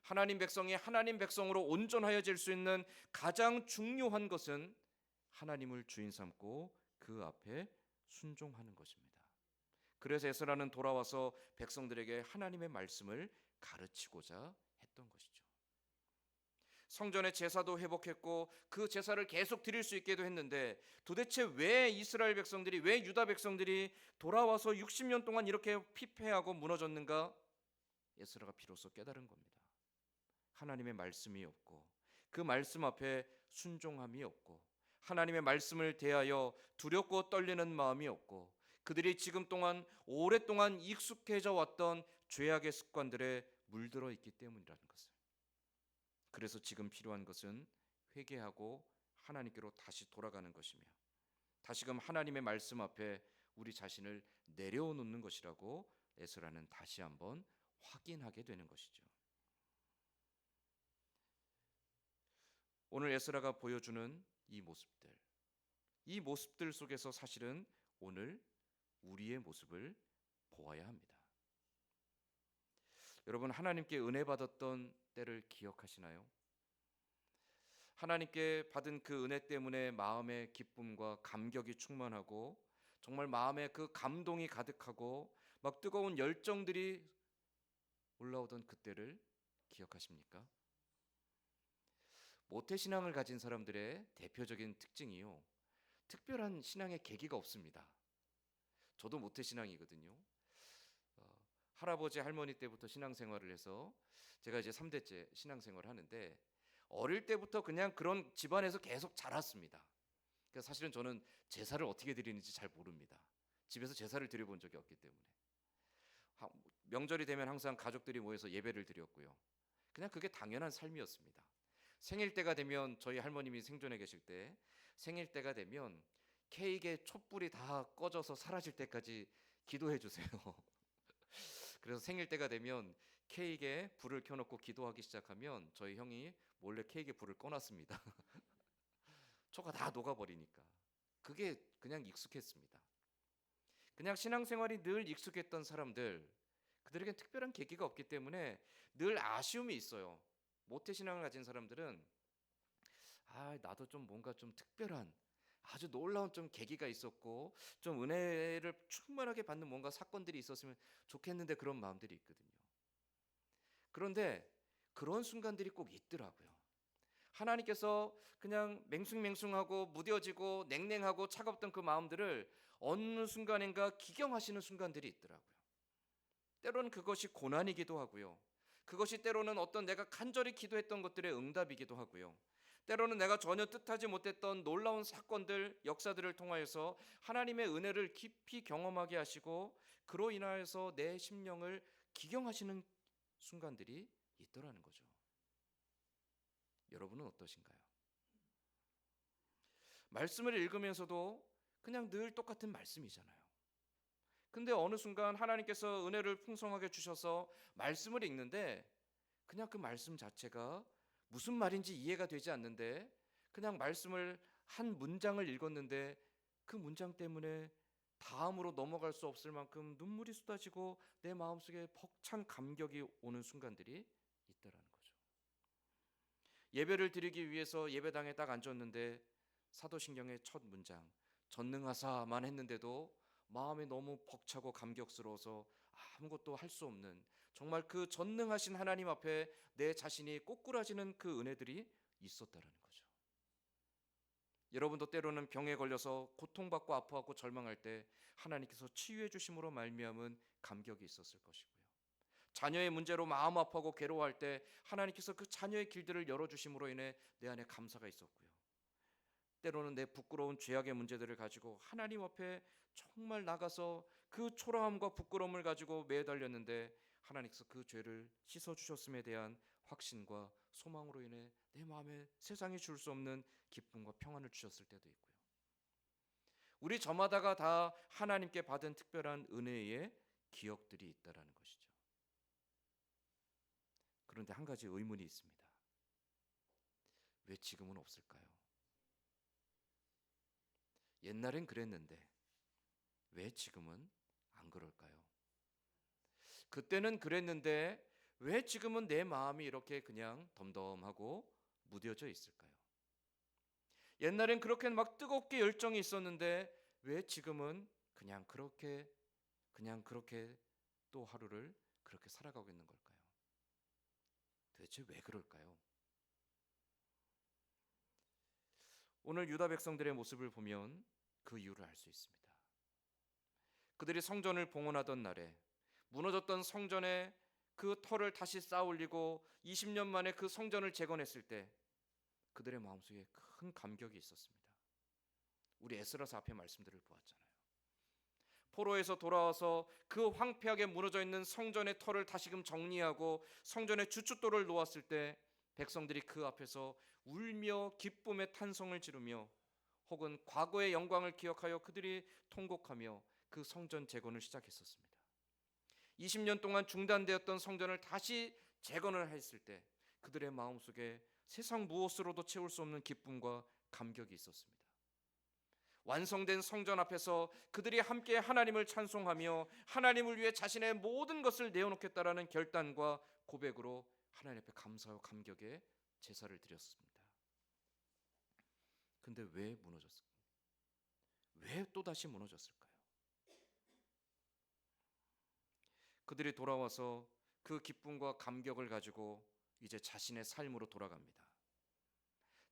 하나님 백성이 하나님 백성으로 온전하여질 수 있는 가장 중요한 것은 하나님을 주인 삼고 그 앞에 순종하는 것입니다. 그래서 에스라는 돌아와서 백성들에게 하나님의 말씀을 가르치고자 했던 것이죠. 성전의 제사도 회복했고 그 제사를 계속 드릴 수 있게도 했는데 도대체 왜 이스라엘 백성들이, 왜 유다 백성들이 돌아와서 60년 동안 이렇게 피폐하고 무너졌는가? 에스라가 비로소 깨달은 겁니다. 하나님의 말씀이 없고 그 말씀 앞에 순종함이 없고 하나님의 말씀을 대하여 두렵고 떨리는 마음이 없고 그들이 지금 동안 오랫동안 익숙해져 왔던 죄악의 습관들에 물들어 있기 때문이라는 것을. 그래서 지금 필요한 것은 회개하고 하나님께로 다시 돌아가는 것이며 다시금 하나님의 말씀 앞에 우리 자신을 내려놓는 것이라고 에스라는 다시 한번 확인하게 되는 것이죠. 오늘 에스라가 보여주는 이 모습들 속에서 사실은 오늘 우리의 모습을 보아야 합니다. 여러분, 하나님께 은혜 받았던 때를 기억하시나요? 하나님께 받은 그 은혜 때문에 마음의 기쁨과 감격이 충만하고 정말 마음에 그 감동이 가득하고 막 뜨거운 열정들이 올라오던 그때를 기억하십니까? 모태신앙을 가진 사람들의 대표적인 특징이요, 특별한 신앙의 계기가 없습니다. 저도 모태신앙이거든요. 할아버지 할머니 때부터 신앙생활을 해서 제가 이제 3대째 신앙생활을 하는데 어릴 때부터 그냥 그런 집안에서 계속 자랐습니다. 그래서 사실은 저는 제사를 어떻게 드리는지 잘 모릅니다. 집에서 제사를 드려본 적이 없기 때문에 명절이 되면 항상 가족들이 모여서 예배를 드렸고요. 그냥 그게 당연한 삶이었습니다. 생일 때가 되면 저희 할머님이 생존해 계실 때 생일 때가 되면 케이크에 촛불이 다 꺼져서 사라질 때까지 기도해 주세요. 그래서 생일 때가 되면 케이크에 불을 켜놓고 기도하기 시작하면 저희 형이 몰래 케이크에 불을 꺼놨습니다. 초가 다 녹아버리니까. 그게 그냥 익숙했습니다. 그냥 신앙생활이 늘 익숙했던 사람들, 그들에겐 특별한 계기가 없기 때문에 늘 아쉬움이 있어요. 모태신앙을 가진 사람들은 나도 좀 뭔가 좀 특별한 아주 놀라운 좀 계기가 있었고 좀 은혜를 충만하게 받는 뭔가 사건들이 있었으면 좋겠는데 그런 마음들이 있거든요. 그런데 그런 순간들이 꼭 있더라고요. 하나님께서 그냥 맹숭맹숭하고 무뎌지고 냉랭하고 차갑던 그 마음들을 어느 순간인가 기경하시는 순간들이 있더라고요. 때로는 그것이 고난이기도 하고요. 그것이 때로는 어떤 내가 간절히 기도했던 것들의 응답이기도 하고요. 때로는 내가 전혀 뜻하지 못했던 놀라운 사건들, 역사들을 통하여서 하나님의 은혜를 깊이 경험하게 하시고 그로 인하여서 내 심령을 기경하시는 순간들이 있더라는 거죠. 여러분은 어떠신가요? 말씀을 읽으면서도 그냥 늘 똑같은 말씀이잖아요. 근데 어느 순간 하나님께서 은혜를 풍성하게 주셔서 말씀을 읽는데 그냥 그 말씀 자체가 무슨 말인지 이해가 되지 않는데 그냥 말씀을 한 문장을 읽었는데 그 문장 때문에 다음으로 넘어갈 수 없을 만큼 눈물이 쏟아지고 내 마음속에 벅찬 감격이 오는 순간들이 있다라는 거죠. 예배를 드리기 위해서 예배당에 딱 앉았는데 사도신경의 첫 문장 전능하사만 했는데도 마음이 너무 벅차고 감격스러워서 아무것도 할 수 없는 정말 그 전능하신 하나님 앞에 내 자신이 꼬꾸라지는 그 은혜들이 있었다라는 거죠. 여러분도 때로는 병에 걸려서 고통받고 아파하고 절망할 때 하나님께서 치유해 주심으로 말미암은 감격이 있었을 것이고요. 자녀의 문제로 마음 아파하고 괴로워할 때 하나님께서 그 자녀의 길들을 열어주심으로 인해 내 안에 감사가 있었고요. 때로는 내 부끄러운 죄악의 문제들을 가지고 하나님 앞에 정말 나가서 그 초라함과 부끄러움을 가지고 매달렸는데 하나님께서 그 죄를 씻어주셨음에 대한 확신과 소망으로 인해 내 마음에 세상이 줄 수 없는 기쁨과 평안을 주셨을 때도 있고요. 우리 저마다가 다 하나님께 받은 특별한 은혜의 기억들이 있다라는 것이죠. 그런데 한 가지 의문이 있습니다. 왜 지금은 없을까요? 옛날엔 그랬는데 왜 지금은 안 그럴까요? 그때는 그랬는데 왜 지금은 내 마음이 이렇게 그냥 덤덤하고 무뎌져 있을까요? 옛날엔 그렇게 막 뜨겁게 열정이 있었는데 왜 지금은 그냥 그렇게 또 하루를 그렇게 살아가고 있는 걸까요? 도대체 왜 그럴까요? 오늘 유다 백성들의 모습을 보면 그 이유를 알 수 있습니다. 그들이 성전을 봉헌하던 날에 무너졌던 성전의 그 터를 다시 쌓아올리고 20년 만에 그 성전을 재건했을 때 그들의 마음속에 큰 감격이 있었습니다. 우리 에스라서 앞에 말씀들을 보았잖아요. 포로에서 돌아와서 그 황폐하게 무너져 있는 성전의 터를 다시금 정리하고 성전의 주춧돌을 놓았을 때 백성들이 그 앞에서 울며 기쁨의 탄성을 지르며 혹은 과거의 영광을 기억하여 그들이 통곡하며 그 성전 재건을 시작했었습니다. 20년 동안 중단되었던 성전을 다시 재건을 했을 때 그들의 마음속에 세상 무엇으로도 채울 수 없는 기쁨과 감격이 있었습니다. 완성된 성전 앞에서 그들이 함께 하나님을 찬송하며 하나님을 위해 자신의 모든 것을 내어놓겠다라는 결단과 고백으로 하나님 앞에 감사와 감격의 제사를 드렸습니다. 근데 왜 무너졌을까요? 왜 또다시 무너졌을까요? 그들이 돌아와서 그 기쁨과 감격을 가지고 이제 자신의 삶으로 돌아갑니다.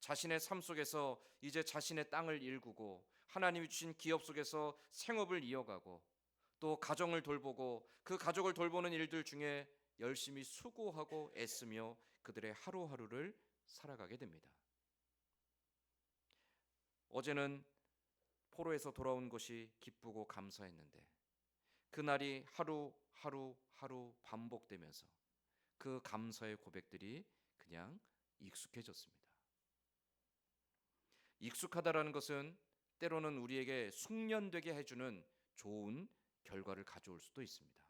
자신의 삶 속에서 이제 자신의 땅을 일구고 하나님이 주신 기업 속에서 생업을 이어가고 또 가정을 돌보고 그 가족을 돌보는 일들 중에 열심히 수고하고 애쓰며 그들의 하루하루를 살아가게 됩니다. 어제는 포로에서 돌아온 것이 기쁘고 감사했는데 그날이 하루 반복되면서 그 감사의 고백들이 그냥 익숙해졌습니다. 익숙하다라는 것은 때로는 우리에게 숙련되게 해주는 좋은 결과를 가져올 수도 있습니다.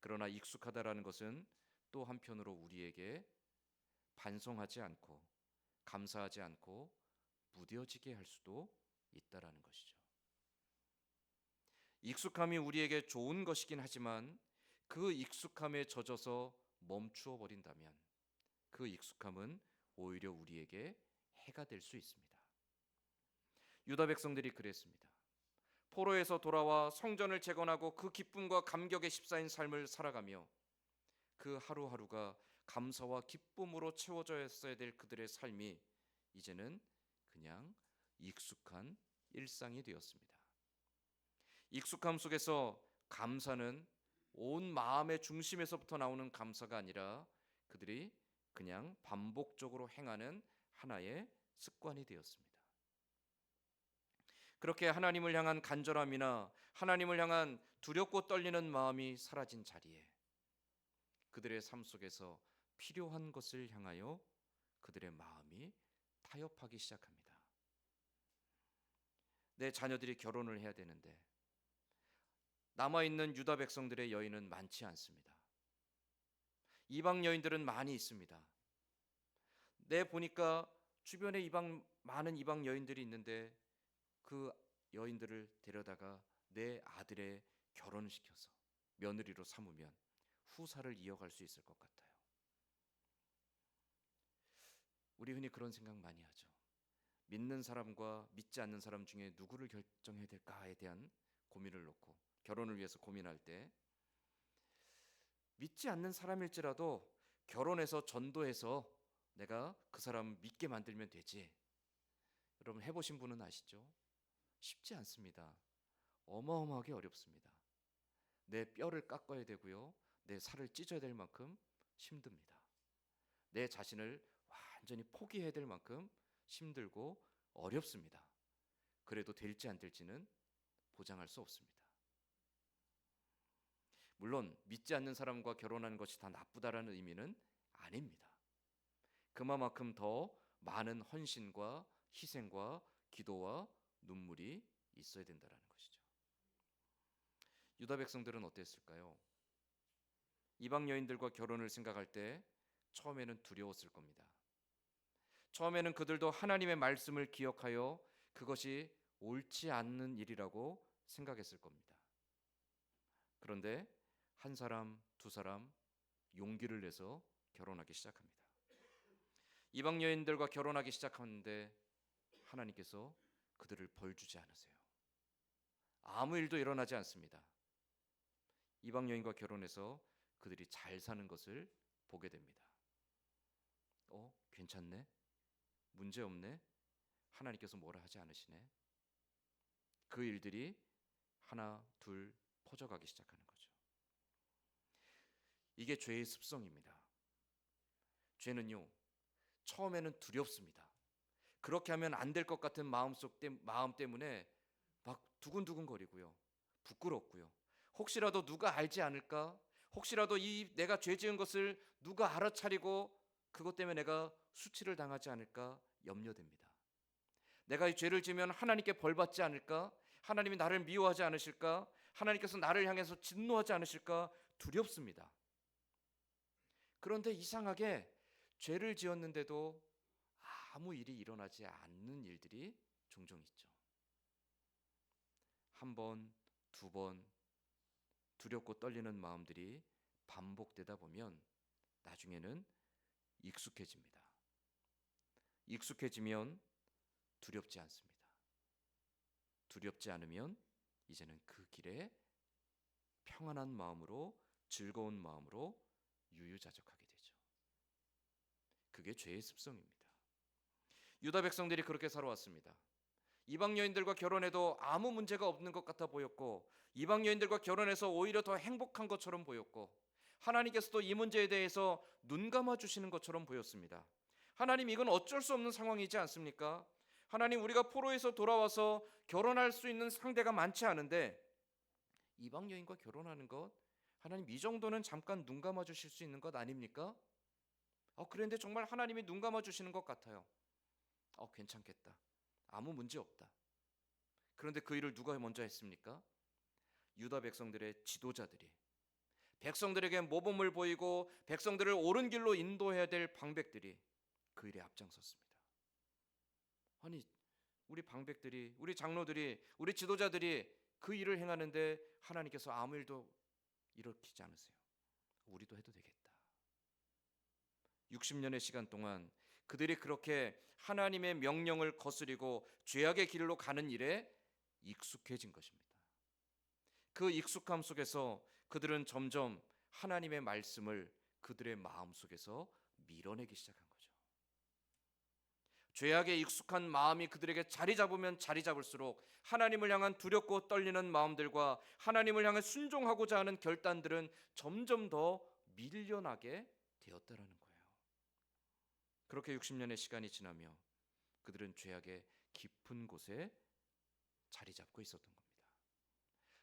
그러나 익숙하다라는 것은 또 한편으로 우리에게 반성하지 않고 감사하지 않고 무뎌지게 할 수도 있다라는 것이죠. 익숙함이 우리에게 좋은 것이긴 하지만 그 익숙함에 젖어서 멈추어 버린다면 그 익숙함은 오히려 우리에게 해가 될 수 있습니다. 유다 백성들이 그랬습니다. 포로에서 돌아와 성전을 재건하고 그 기쁨과 감격에 휩싸인 삶을 살아가며 그 하루하루가 감사와 기쁨으로 채워져야 될 그들의 삶이 이제는 그냥 익숙한 일상이 되었습니다. 익숙함 속에서 감사는 온 마음의 중심에서부터 나오는 감사가 아니라 그들이 그냥 반복적으로 행하는 하나의 습관이 되었습니다. 그렇게 하나님을 향한 간절함이나 하나님을 향한 두렵고 떨리는 마음이 사라진 자리에 그들의 삶 속에서 필요한 것을 향하여 그들의 마음이 타협하기 시작합니다. 내 자녀들이 결혼을 해야 되는데 남아있는 유다 백성들의 여인은 많지 않습니다. 이방 여인들은 많이 있습니다. 보니까 주변에 많은 이방 여인들이 있는데 그 여인들을 데려다가 내 아들의 결혼을 시켜서 며느리로 삼으면 후사를 이어갈 수 있을 것 같아요. 우리 흔히 그런 생각 많이 하죠. 믿는 사람과 믿지 않는 사람 중에 누구를 결정해야 될까에 대한 고민을 놓고 결혼을 위해서 고민할 때 믿지 않는 사람일지라도 결혼해서 전도해서 내가 그 사람 믿게 만들면 되지. 여러분 해보신 분은 아시죠? 쉽지 않습니다. 어마어마하게 어렵습니다. 내 뼈를 깎아야 되고요. 내 살을 찢어야 될 만큼 힘듭니다. 내 자신을 완전히 포기해야 될 만큼 힘들고 어렵습니다. 그래도 될지 안 될지는 보장할 수 없습니다. 물론 믿지 않는 사람과 결혼하는 것이 다 나쁘다라는 의미는 아닙니다. 그만큼 더 많은 헌신과 희생과 기도와 눈물이 있어야 된다는 것이죠. 유다 백성들은 어땠을까요? 이방 여인들과 결혼을 생각할 때 처음에는 두려웠을 겁니다. 처음에는 그들도 하나님의 말씀을 기억하여 그것이 옳지 않는 일이라고 생각했을 겁니다. 그런데 한 사람, 두 사람 용기를 내서 결혼하기 시작합니다. 이방 여인들과 결혼하기 시작하는데 하나님께서 그들을 벌 주지 않으세요. 아무 일도 일어나지 않습니다. 이방 여인과 결혼해서 그들이 잘 사는 것을 보게 됩니다. 괜찮네? 문제 없네? 하나님께서 뭐라 하지 않으시네? 그 일들이 하나, 둘 퍼져가기 시작하는 거죠. 이게 죄의 습성입니다. 죄는요, 처음에는 두렵습니다. 그렇게 하면 안 될 것 같은 마음 때문에 막 두근두근거리고요, 부끄럽고요. 혹시라도 누가 알지 않을까? 혹시라도 내가 죄 지은 것을 누가 알아차리고 그것 때문에 내가 수치를 당하지 않을까 염려됩니다. 내가 이 죄를 지으면 하나님께 벌 받지 않을까? 하나님이 나를 미워하지 않으실까? 하나님께서 나를 향해서 진노하지 않으실까? 두렵습니다. 그런데 이상하게 죄를 지었는데도 아무 일이 일어나지 않는 일들이 종종 있죠. 한 번, 두 번 두렵고 떨리는 마음들이 반복되다 보면 나중에는 익숙해집니다. 익숙해지면 두렵지 않습니다. 두렵지 않으면 이제는 그 길에 평안한 마음으로, 즐거운 마음으로 유유자적하게 되죠. 그게 죄의 습성입니다. 유다 백성들이 그렇게 살아왔습니다. 이방 여인들과 결혼해도 아무 문제가 없는 것 같아 보였고, 이방 여인들과 결혼해서 오히려 더 행복한 것처럼 보였고, 하나님께서도 이 문제에 대해서 눈 감아 주시는 것처럼 보였습니다. 하나님, 이건 어쩔 수 없는 상황이지 않습니까? 하나님, 우리가 포로에서 돌아와서 결혼할 수 있는 상대가 많지 않은데 이방 여인과 결혼하는 것, 하나님 이 정도는 잠깐 눈 감아 주실 수 있는 것 아닙니까? 그런데 정말 하나님이 눈 감아 주시는 것 같아요. 괜찮겠다. 아무 문제 없다. 그런데 그 일을 누가 먼저 했습니까? 유다 백성들의 지도자들이, 백성들에게 모범을 보이고 백성들을 옳은 길로 인도해야 될 방백들이 그 일에 앞장섰습니다. 아니, 우리 방백들이, 우리 장로들이, 우리 지도자들이 그 일을 행하는데 하나님께서 아무 일도 일으키지 않으세요. 우리도 해도 되겠다. 60년의 시간 동안 그들이 그렇게 하나님의 명령을 거스리고 죄악의 길로 가는 일에 익숙해진 것입니다. 그 익숙함 속에서 그들은 점점 하나님의 말씀을 그들의 마음 속에서 밀어내기 시작한 거죠. 죄악에 익숙한 마음이 그들에게 자리 잡으면 자리 잡을수록 하나님을 향한 두렵고 떨리는 마음들과 하나님을 향해 순종하고자 하는 결단들은 점점 더 밀려나게 되었다라는 거예요. 그렇게 60년의 시간이 지나며 그들은 죄악의 깊은 곳에 자리 잡고 있었던 겁니다.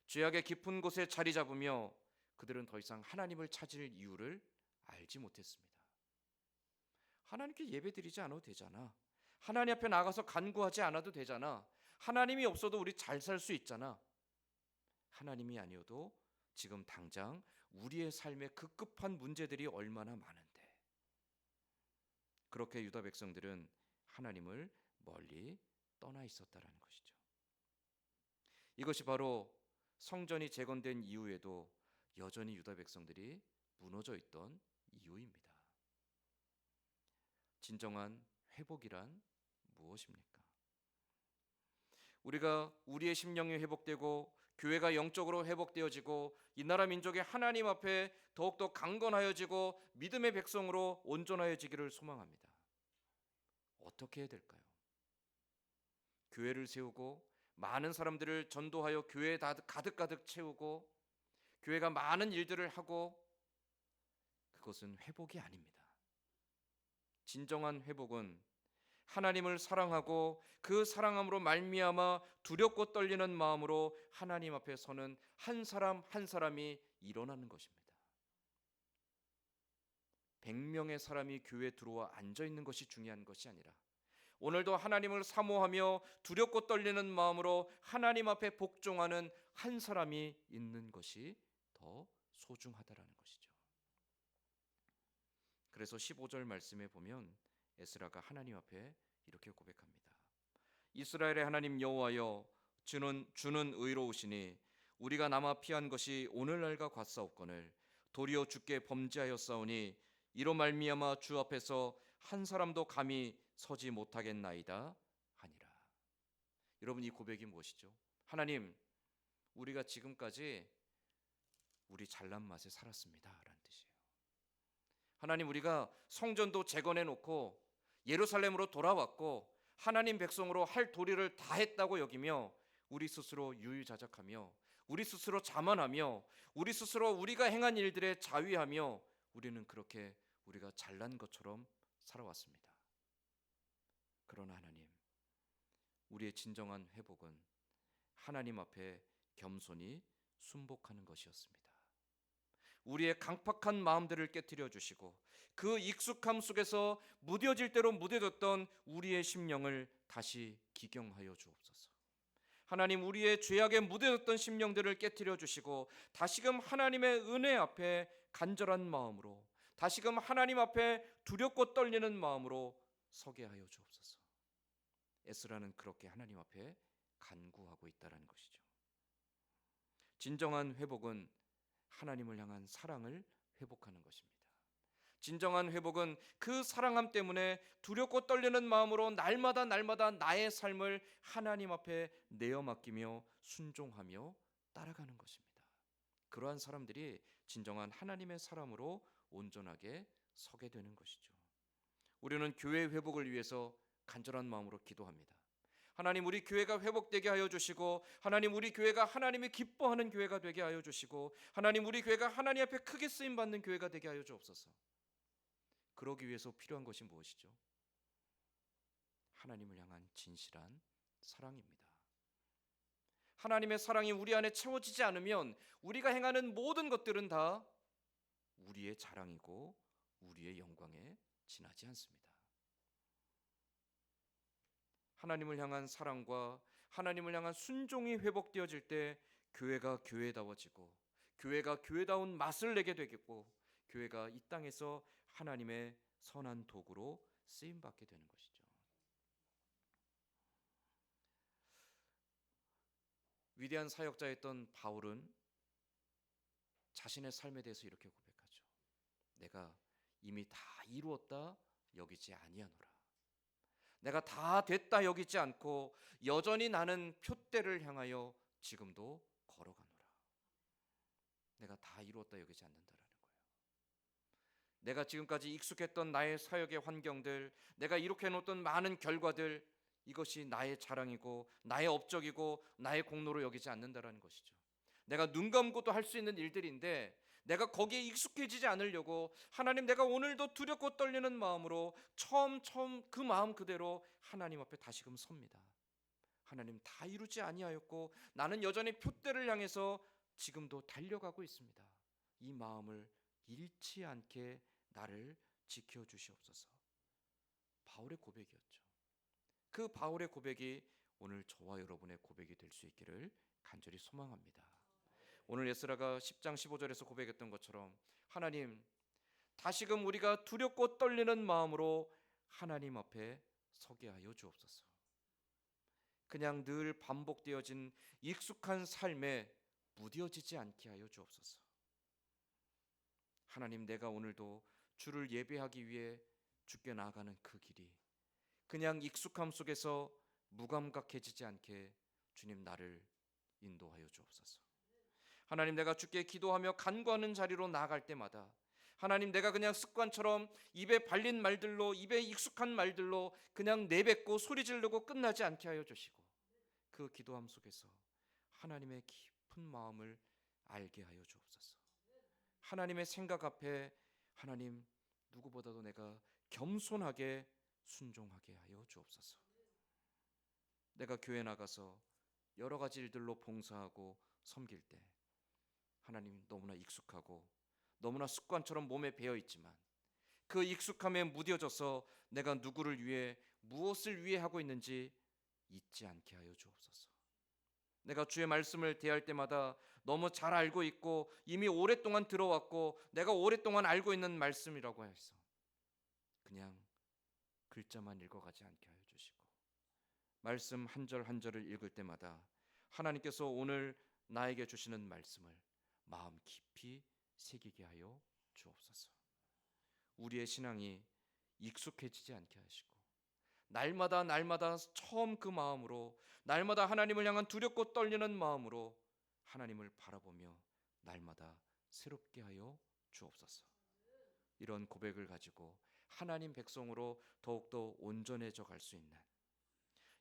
죄악의 깊은 곳에 자리 잡으며 그들은 더 이상 하나님을 찾을 이유를 알지 못했습니다. 하나님께 예배드리지 않아도 되잖아. 하나님 앞에 나가서 간구하지 않아도 되잖아. 하나님이 없어도 우리 잘 살 수 있잖아. 하나님이 아니어도 지금 당장 우리의 삶에 급급한 문제들이 얼마나 많은데. 그렇게 유다 백성들은 하나님을 멀리 떠나 있었다라는 것이죠. 이것이 바로 성전이 재건된 이후에도 여전히 유다 백성들이 무너져 있던 이유입니다. 진정한 회복이란 무엇입니까? 우리가 우리의 심령이 회복되고 교회가 영적으로 회복되어지고 이 나라 민족의 하나님 앞에 더욱더 강건하여지고 믿음의 백성으로 온전하여지기를 소망합니다. 어떻게 해야 될까요? 교회를 세우고 많은 사람들을 전도하여 교회에 가득가득 채우고 교회가 많은 일들을 하고, 그것은 회복이 아닙니다. 진정한 회복은 하나님을 사랑하고 그 사랑함으로 말미암아 두렵고 떨리는 마음으로 하나님 앞에 서는 한 사람 한 사람이 일어나는 것입니다. 100명의 사람이 교회에 들어와 앉아 있는 것이 중요한 것이 아니라 오늘도 하나님을 사모하며 두렵고 떨리는 마음으로 하나님 앞에 복종하는 한 사람이 있는 것이 더 소중하다라는 것이죠. 그래서 15절 말씀에 보면 에스라가 하나님 앞에 이렇게 고백합니다. 이스라엘의 하나님 여호와여, 주는 의로우시니 우리가 남아 피한 것이 오늘날과 같사옵거늘 도리어 주께 범죄하였사오니 이로 말미암아 주 앞에서 한 사람도 감히 서지 못하겠나이다 하니라. 여러분, 이 고백이 무엇이죠? 하나님, 우리가 지금까지 우리 잘난 맛에 살았습니다 라는 뜻이에요. 하나님, 우리가 성전도 재건해 놓고 예루살렘으로 돌아왔고 하나님 백성으로 할 도리를 다 했다고 여기며 우리 스스로 유유자적하며 우리 스스로 자만하며 우리 스스로 우리가 행한 일들에 자위하며 우리는 그렇게 우리가 잘난 것처럼 살아왔습니다. 그러나 하나님, 우리의 진정한 회복은 하나님 앞에 겸손히 순복하는 것이었습니다. 우리의 강팍한 마음들을 깨트려 주시고 그 익숙함 속에서 무뎌질 대로 무뎌졌던 우리의 심령을 다시 기경하여 주옵소서. 하나님, 우리의 죄악에 무뎌졌던 심령들을 깨트려 주시고 다시금 하나님의 은혜 앞에 간절한 마음으로, 다시금 하나님 앞에 두렵고 떨리는 마음으로 서게 하여 주옵소서. 에스라는 그렇게 하나님 앞에 간구하고 있다는 것이죠. 진정한 회복은 하나님을 향한 사랑을 회복하는 것입니다. 진정한 회복은 그 사랑함 때문에 두렵고 떨리는 마음으로 날마다 나의 삶을 하나님 앞에 내어 맡기며 순종하며 따라가는 것입니다. 그러한 사람들이 진정한 하나님의 사람으로 온전하게 서게 되는 것이죠. 우리는 교회 회복을 위해서 간절한 마음으로 기도합니다. 하나님, 우리 교회가 회복되게 하여 주시고 하나님, 우리 교회가 하나님이 기뻐하는 교회가 되게 하여 주시고 하나님, 우리 교회가 하나님 앞에 크게 쓰임 받는 교회가 되게 하여 주옵소서. 그러기 위해서 필요한 것이 무엇이죠? 하나님을 향한 진실한 사랑입니다. 하나님의 사랑이 우리 안에 채워지지 않으면 우리가 행하는 모든 것들은 다 우리의 자랑이고 우리의 영광에 지나지 않습니다. 하나님을 향한 사랑과 하나님을 향한 순종이 회복되어질 때 교회가 교회다워지고 교회가 교회다운 맛을 내게 되겠고 교회가 이 땅에서 하나님의 선한 도구로 쓰임 받게 되는 것이죠. 위대한 사역자였던 바울은 자신의 삶에 대해서 이렇게 고백하죠. 내가 이미 다 이루었다 여기지 아니하노라. 내가 다 됐다 여기지 않고 여전히 나는 표대를 향하여 지금도 걸어가노라. 내가 다 이루었다 여기지 않는다라는 거예요. 내가 지금까지 익숙했던 나의 사역의 환경들, 내가 이렇게 해놓던 많은 결과들, 이것이 나의 자랑이고 나의 업적이고 나의 공로로 여기지 않는다라는 것이죠. 내가 눈 감고도 할 수 있는 일들인데 내가 거기에 익숙해지지 않으려고 하나님, 내가 오늘도 두렵고 떨리는 마음으로 처음 그 마음 그대로 하나님 앞에 다시금 섭니다. 하나님, 다 이루지 아니하였고 나는 여전히 표대를 향해서 지금도 달려가고 있습니다. 이 마음을 잃지 않게 나를 지켜주시옵소서. 바울의 고백이었죠. 그 바울의 고백이 오늘 저와 여러분의 고백이 될 수 있기를 간절히 소망합니다. 오늘 에스라가 10장 15절에서 고백했던 것처럼 하나님, 다시금 우리가 두렵고 떨리는 마음으로 하나님 앞에 서게 하여 주옵소서. 그냥 늘 반복되어진 익숙한 삶에 무뎌지지 않게 하여 주옵소서. 하나님, 내가 오늘도 주를 예배하기 위해 주께 나아가는 그 길이 그냥 익숙함 속에서 무감각해지지 않게 주님, 나를 인도하여 주옵소서. 하나님, 내가 주께 기도하며 간구하는 자리로 나아갈 때마다 하나님, 내가 그냥 습관처럼 입에 발린 말들로, 입에 익숙한 말들로 그냥 내뱉고 소리 지르고 끝나지 않게 하여 주시고 그 기도함 속에서 하나님의 깊은 마음을 알게 하여 주옵소서. 하나님의 생각 앞에 하나님, 누구보다도 내가 겸손하게 순종하게 하여 주옵소서. 내가 교회 나가서 여러 가지 일들로 봉사하고 섬길 때 하나님, 너무나 익숙하고 너무나 습관처럼 몸에 배어 있지만 그 익숙함에 무뎌져서 내가 누구를 위해 무엇을 위해 하고 있는지 잊지 않게 하여 주옵소서. 내가 주의 말씀을 대할 때마다 너무 잘 알고 있고 이미 오랫동안 들어왔고 내가 오랫동안 알고 있는 말씀이라고 해서 그냥 글자만 읽어가지 않게 하여 주시고 말씀 한 절 한 절을 읽을 때마다 하나님께서 오늘 나에게 주시는 말씀을 마음 깊이 새기게 하여 주옵소서. 우리의 신앙이 익숙해지지 않게 하시고 날마다 처음 그 마음으로 날마다 하나님을 향한 두렵고 떨리는 마음으로 하나님을 바라보며 날마다 새롭게 하여 주옵소서. 이런 고백을 가지고 하나님 백성으로 더욱더 온전해져 갈 수 있는,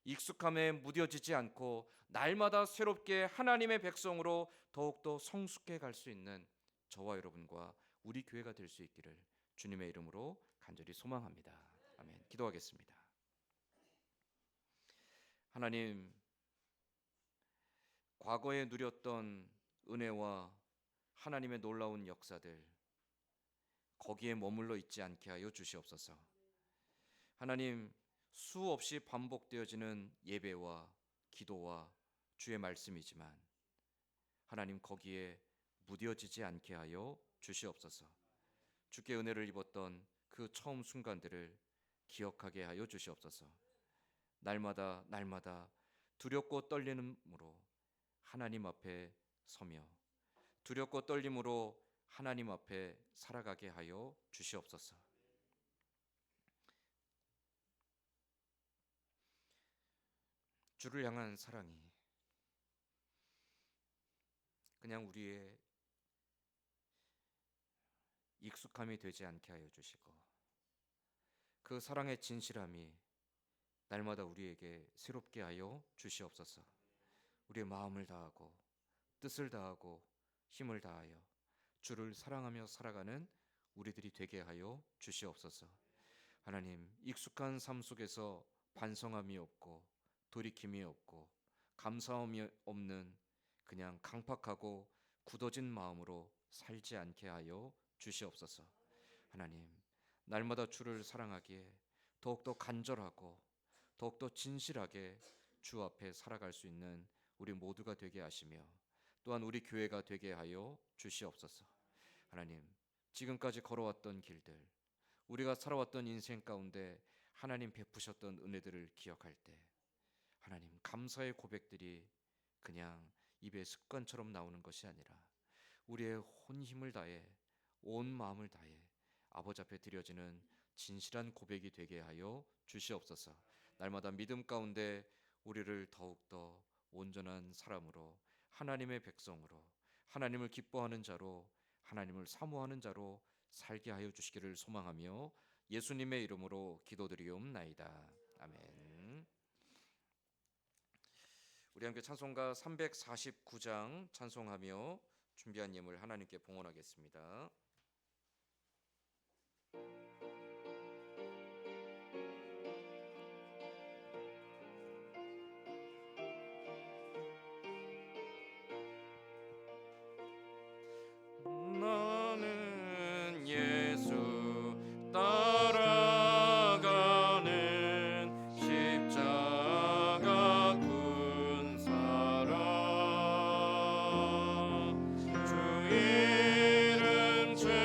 익숙함에 무뎌지지 않고 날마다 새롭게 하나님의 백성으로 더욱더 성숙해 갈 수 있는 저와 여러분과 우리 교회가 될 수 있기를 주님의 이름으로 간절히 소망합니다. 아멘. 기도하겠습니다. 하나님, 과거에 누렸던 은혜와 하나님의 놀라운 역사들 거기에 머물러 있지 않게 하여 주시옵소서. 하나님, 수없이 반복되어지는 예배와 기도와 주의 말씀이지만 하나님 거기에 무뎌지지 않게 하여 주시옵소서. 주께 은혜를 입었던 그 처음 순간들을 기억하게 하여 주시옵소서. 날마다 두렵고 떨림으로 하나님 앞에 서며 두렵고 떨림으로 하나님 앞에 살아가게 하여 주시옵소서. 주를 향한 사랑이 그냥 우리의 익숙함이 되지 않게 하여 주시고 그 사랑의 진실함이 날마다 우리에게 새롭게 하여 주시옵소서. 우리의 마음을 다하고 뜻을 다하고 힘을 다하여 주를 사랑하며 살아가는 우리들이 되게 하여 주시옵소서. 하나님, 익숙한 삶 속에서 반성함이 없고 돌이킴이 없고 감사함이 없는 그냥 강팍하고 굳어진 마음으로 살지 않게 하여 주시옵소서. 하나님, 날마다 주를 사랑하기에 더욱더 간절하고 더욱더 진실하게 주 앞에 살아갈 수 있는 우리 모두가 되게 하시며 또한 우리 교회가 되게 하여 주시옵소서. 하나님, 지금까지 걸어왔던 길들, 우리가 살아왔던 인생 가운데 하나님 베푸셨던 은혜들을 기억할 때 하나님 감사의 고백들이 그냥 입에 습관처럼 나오는 것이 아니라 우리의 온 힘을 다해 온 마음을 다해 아버지 앞에 드려지는 진실한 고백이 되게 하여 주시옵소서. 날마다 믿음 가운데 우리를 더욱더 온전한 사람으로 하나님의 백성으로 하나님을 기뻐하는 자로 하나님을 사모하는 자로 살게 하여 주시기를 소망하며 예수님의 이름으로 기도드리옵나이다. 아멘. 우리 함께 찬송가 349장 찬송하며 준비한 예물 하나님께 봉헌하겠습니다. 나는 예수 따라가는 십자가 군 사람 주 이름 증언하기를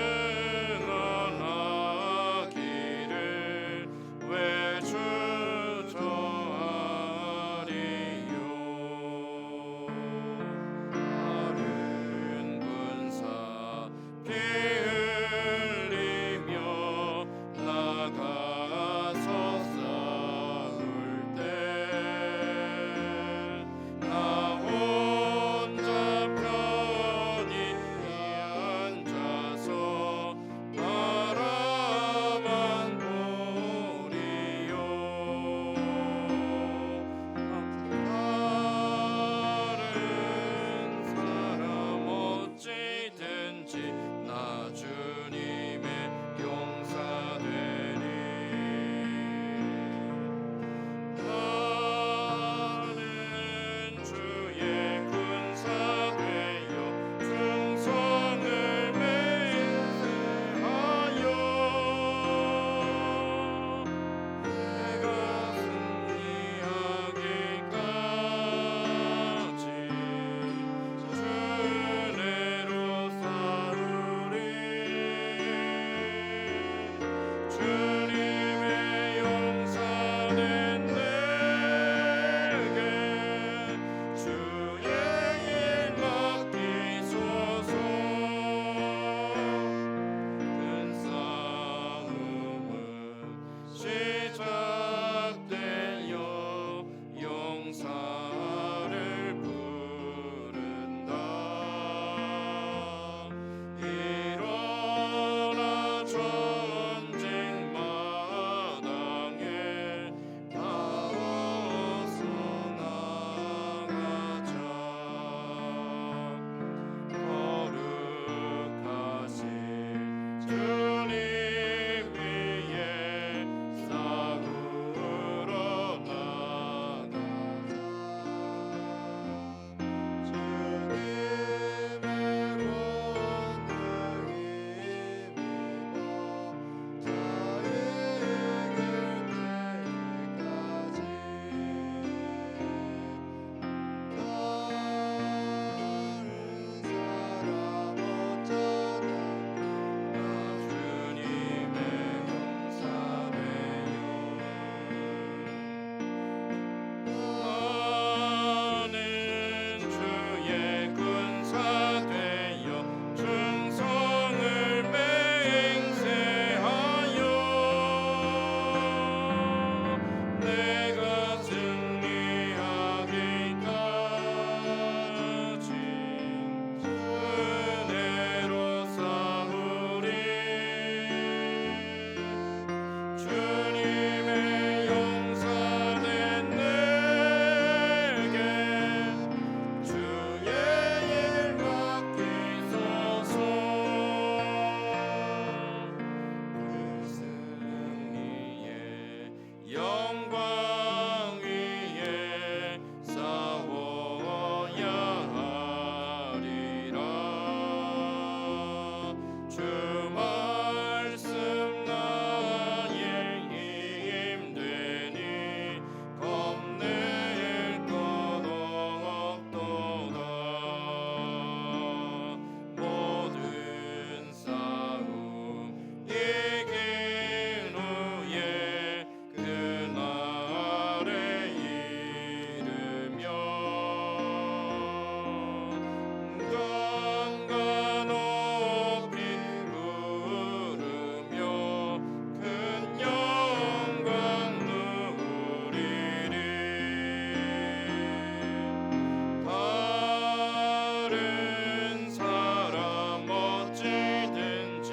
다른 사람 어찌든지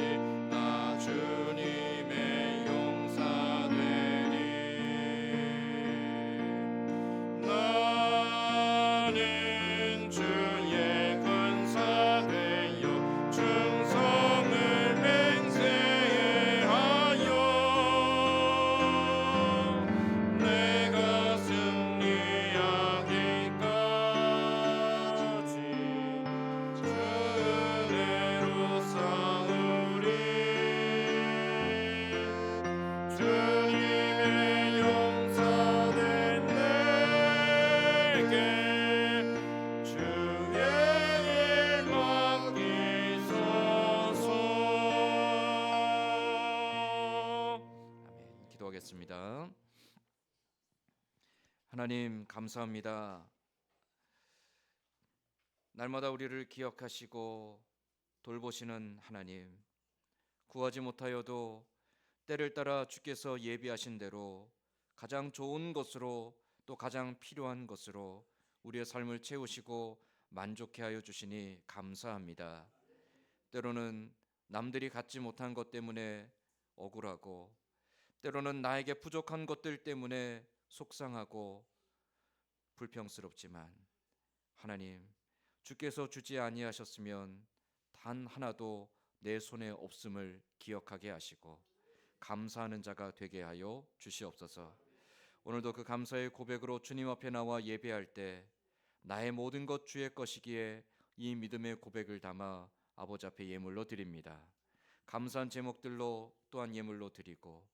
나 주님의 용사되리. 나는 주의 군사 되어 충성을 맹세하여 내가 승리하기까지 주 은혜로 싸우리. 주님의 용사된 내게 주의 일 맡기소서. 아멘. 기도하겠습니다. 하나님 감사합니다. 날마다 우리를 기억하시고 돌보시는 하나님, 구하지 못하여도 때를 따라 주께서 예비하신 대로 가장 좋은 것으로 또 가장 필요한 것으로 우리의 삶을 채우시고 만족해 하여 주시니 감사합니다. 때로는 남들이 갖지 못한 것 때문에 억울하고, 때로는 나에게 부족한 것들 때문에 속상하고 불평스럽지만, 하나님, 주께서 주지 아니하셨으면 단 하나도 내 손에 없음을 기억하게 하시고 감사하는 자가 되게 하여 주시옵소서. 오늘도 그 감사의 고백으로 주님 앞에 나와 예배할 때 나의 모든 것 주의 것이기에 이 믿음의 고백을 담아 아버지 앞에 예물로 드립니다. 감사한 제목들로 또한 예물로 드리고,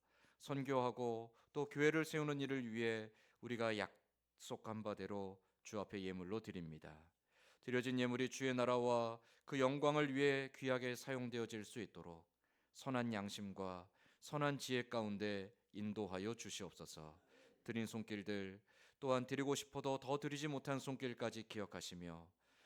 선교하고 또 교회를 세우는 일을 위해 우리가 약속한 바대로 주 앞에 예물로 드립니다. 드려진 예물이 주의 나라와 그 영광을 위해 귀하게 사용되어질 수 있도록 선한 양심과 선한 지혜 가운데 인도하여 주시옵소서. 드린 손길들 또한 드리고 싶어도 더 드리지 못한 손길까지 기억하시며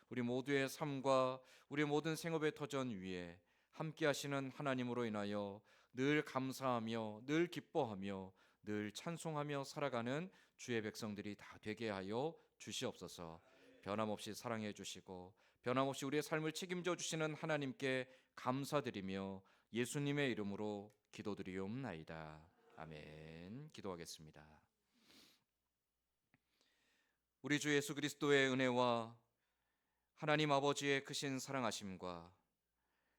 우리 모두의 삶과 우리 모든 생업의 터전 위에 함께 하시는 하나님으로 인하여 늘 감사하며 늘 기뻐하며 늘 찬송하며 살아가는 주의 백성들이 다 되게 하여 주시옵소서. 변함없이 사랑해 주시고 변함없이 우리의 삶을 책임져 주시는 하나님께 감사드리며 예수님의 이름으로 기도드리옵나이다. 아멘. 기도하겠습니다. 우리 주 예수 그리스도의 은혜와 하나님 아버지의 크신 사랑하심과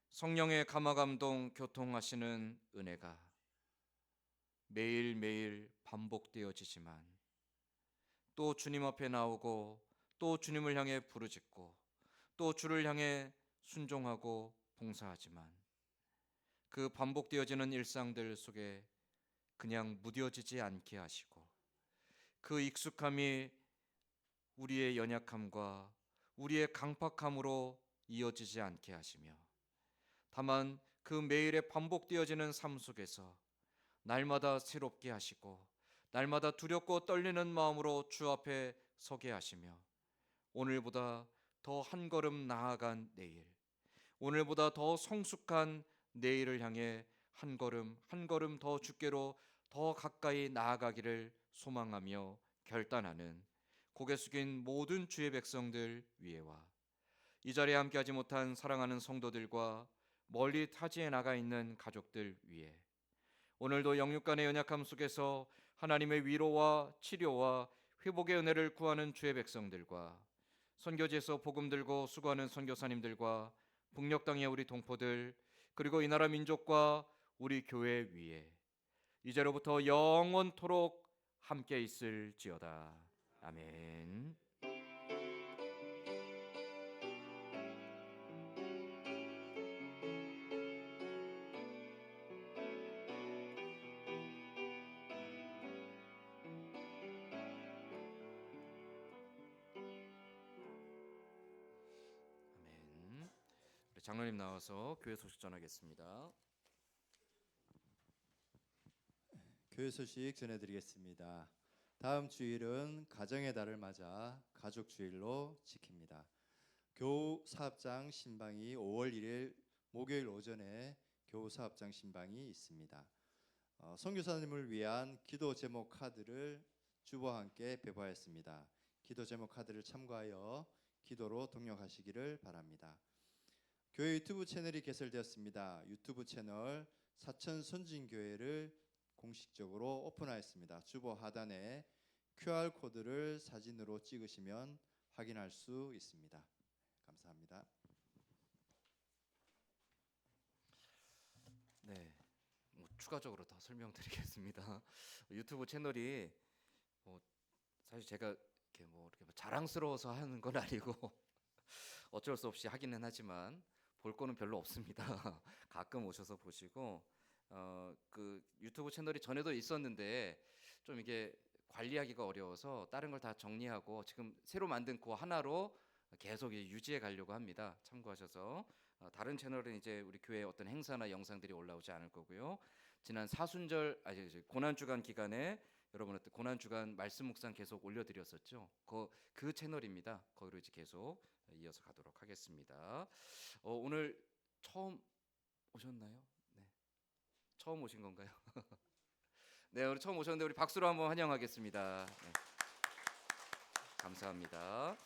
성령의 감화감동 교통하시는 은혜가 매일매일 반복되어지지만 또 주님 앞에 나오고 또 주님을 향해 부르짖고 또 주를 향해 순종하고 봉사하지만 그 반복되어지는 일상들 속에 그냥 무뎌지지 않게 하시고 그 익숙함이 우리의 연약함과 우리의 강팍함으로 이어지지 않게 하시며 다만 그 매일의 반복되어지는 삶 속에서 날마다 새롭게 하시고 날마다 두렵고 떨리는 마음으로 주 앞에 서게 하시며 오늘보다 더 한 걸음 나아간 내일, 오늘보다 더 성숙한 내일을 향해 한 걸음 한 걸음 더 주께로 더 가까이 나아가기를 소망하며 결단하는 고개 숙인 모든 주의 백성들 위에와 이 자리에 함께하지 못한 사랑하는 성도들과 멀리 타지에 나가 있는 가족들 위에 오늘도 영육간의 연약함 속에서 하나님의 위로와 치료와 회복의 은혜를 구하는 주의 백성들과 선교지에서 복음 들고 수고하는 선교사님들과 북녘 땅의 우리 동포들 그리고 이 나라 민족과 우리 교회 위에 이제로부터 영원토록 함께 있을지어다. 아멘. 우리 장로님 나와서 교회 소식 전하겠습니다. 교회 소식 전해드리겠습니다. 다음 주일은 가정의 달을 맞아 가족 주일로 지킵니다. 교우 사업장 신방이 5월 1일 목요일 오전에 교우 사업장 신방이 있습니다. 선교사님을 위한 기도 제목 카드를 주보와 함께 배부하였습니다. 기도 제목 카드를 참고하여 기도로 동역하시기를 바랍니다. 교회 유튜브 채널이 개설되었습니다. 유튜브 채널 사천 선진교회를 공식적으로 오픈하였습니다. 주보 하단에 QR 코드를 사진으로 찍으시면 확인할 수 있습니다. 감사합니다. 네, 추가적으로 더 설명드리겠습니다. 유튜브 채널이 사실 제가 이렇게 자랑스러워서 하는 건 아니고 어쩔 수 없이 하기는 하지만 볼 거는 별로 없습니다. 가끔 오셔서 보시고 그 유튜브 채널이 전에도 있었는데 좀 이게 관리하기가 어려워서 다른 걸 다 정리하고 지금 새로 만든 그 하나로 계속 유지해 가려고 합니다. 참고하셔서 다른 채널은 이제 우리 교회 어떤 행사나 영상들이 올라오지 않을 거고요. 지난 사순절 고난 주간 기간에 여러분한테 고난 주간 말씀 묵상 계속 올려드렸었죠. 그 채널입니다. 거기로 이제 계속 이어서 가도록 하겠습니다. 오늘 처음 오셨나요? 네, 처음 오신 건가요? 네, 오늘 처음 오셨는데 우리 박수로 한번 환영하겠습니다. 네. 감사합니다.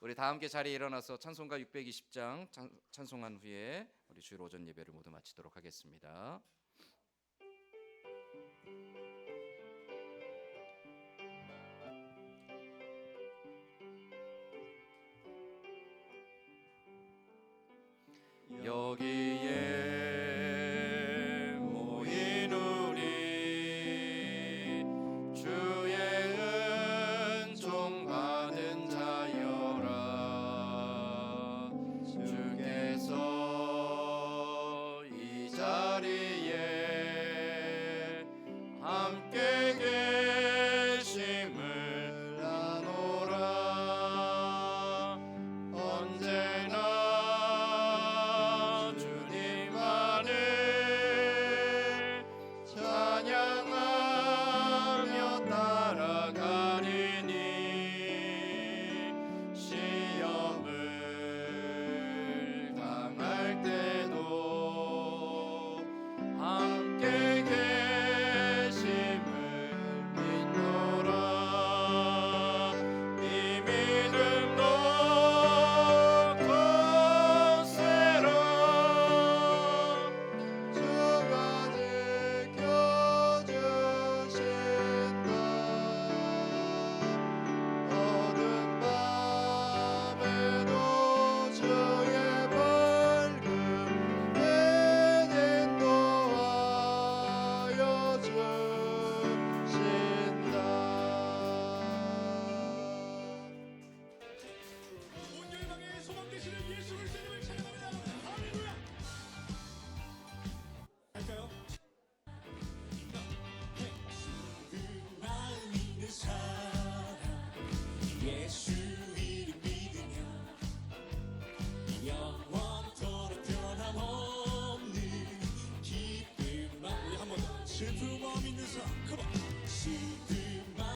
우리 다 함께 자리에 일어나서 찬송가 620장 찬송한 후에 우리 주일 오전 예배를 모두 마치도록 하겠습니다. 여기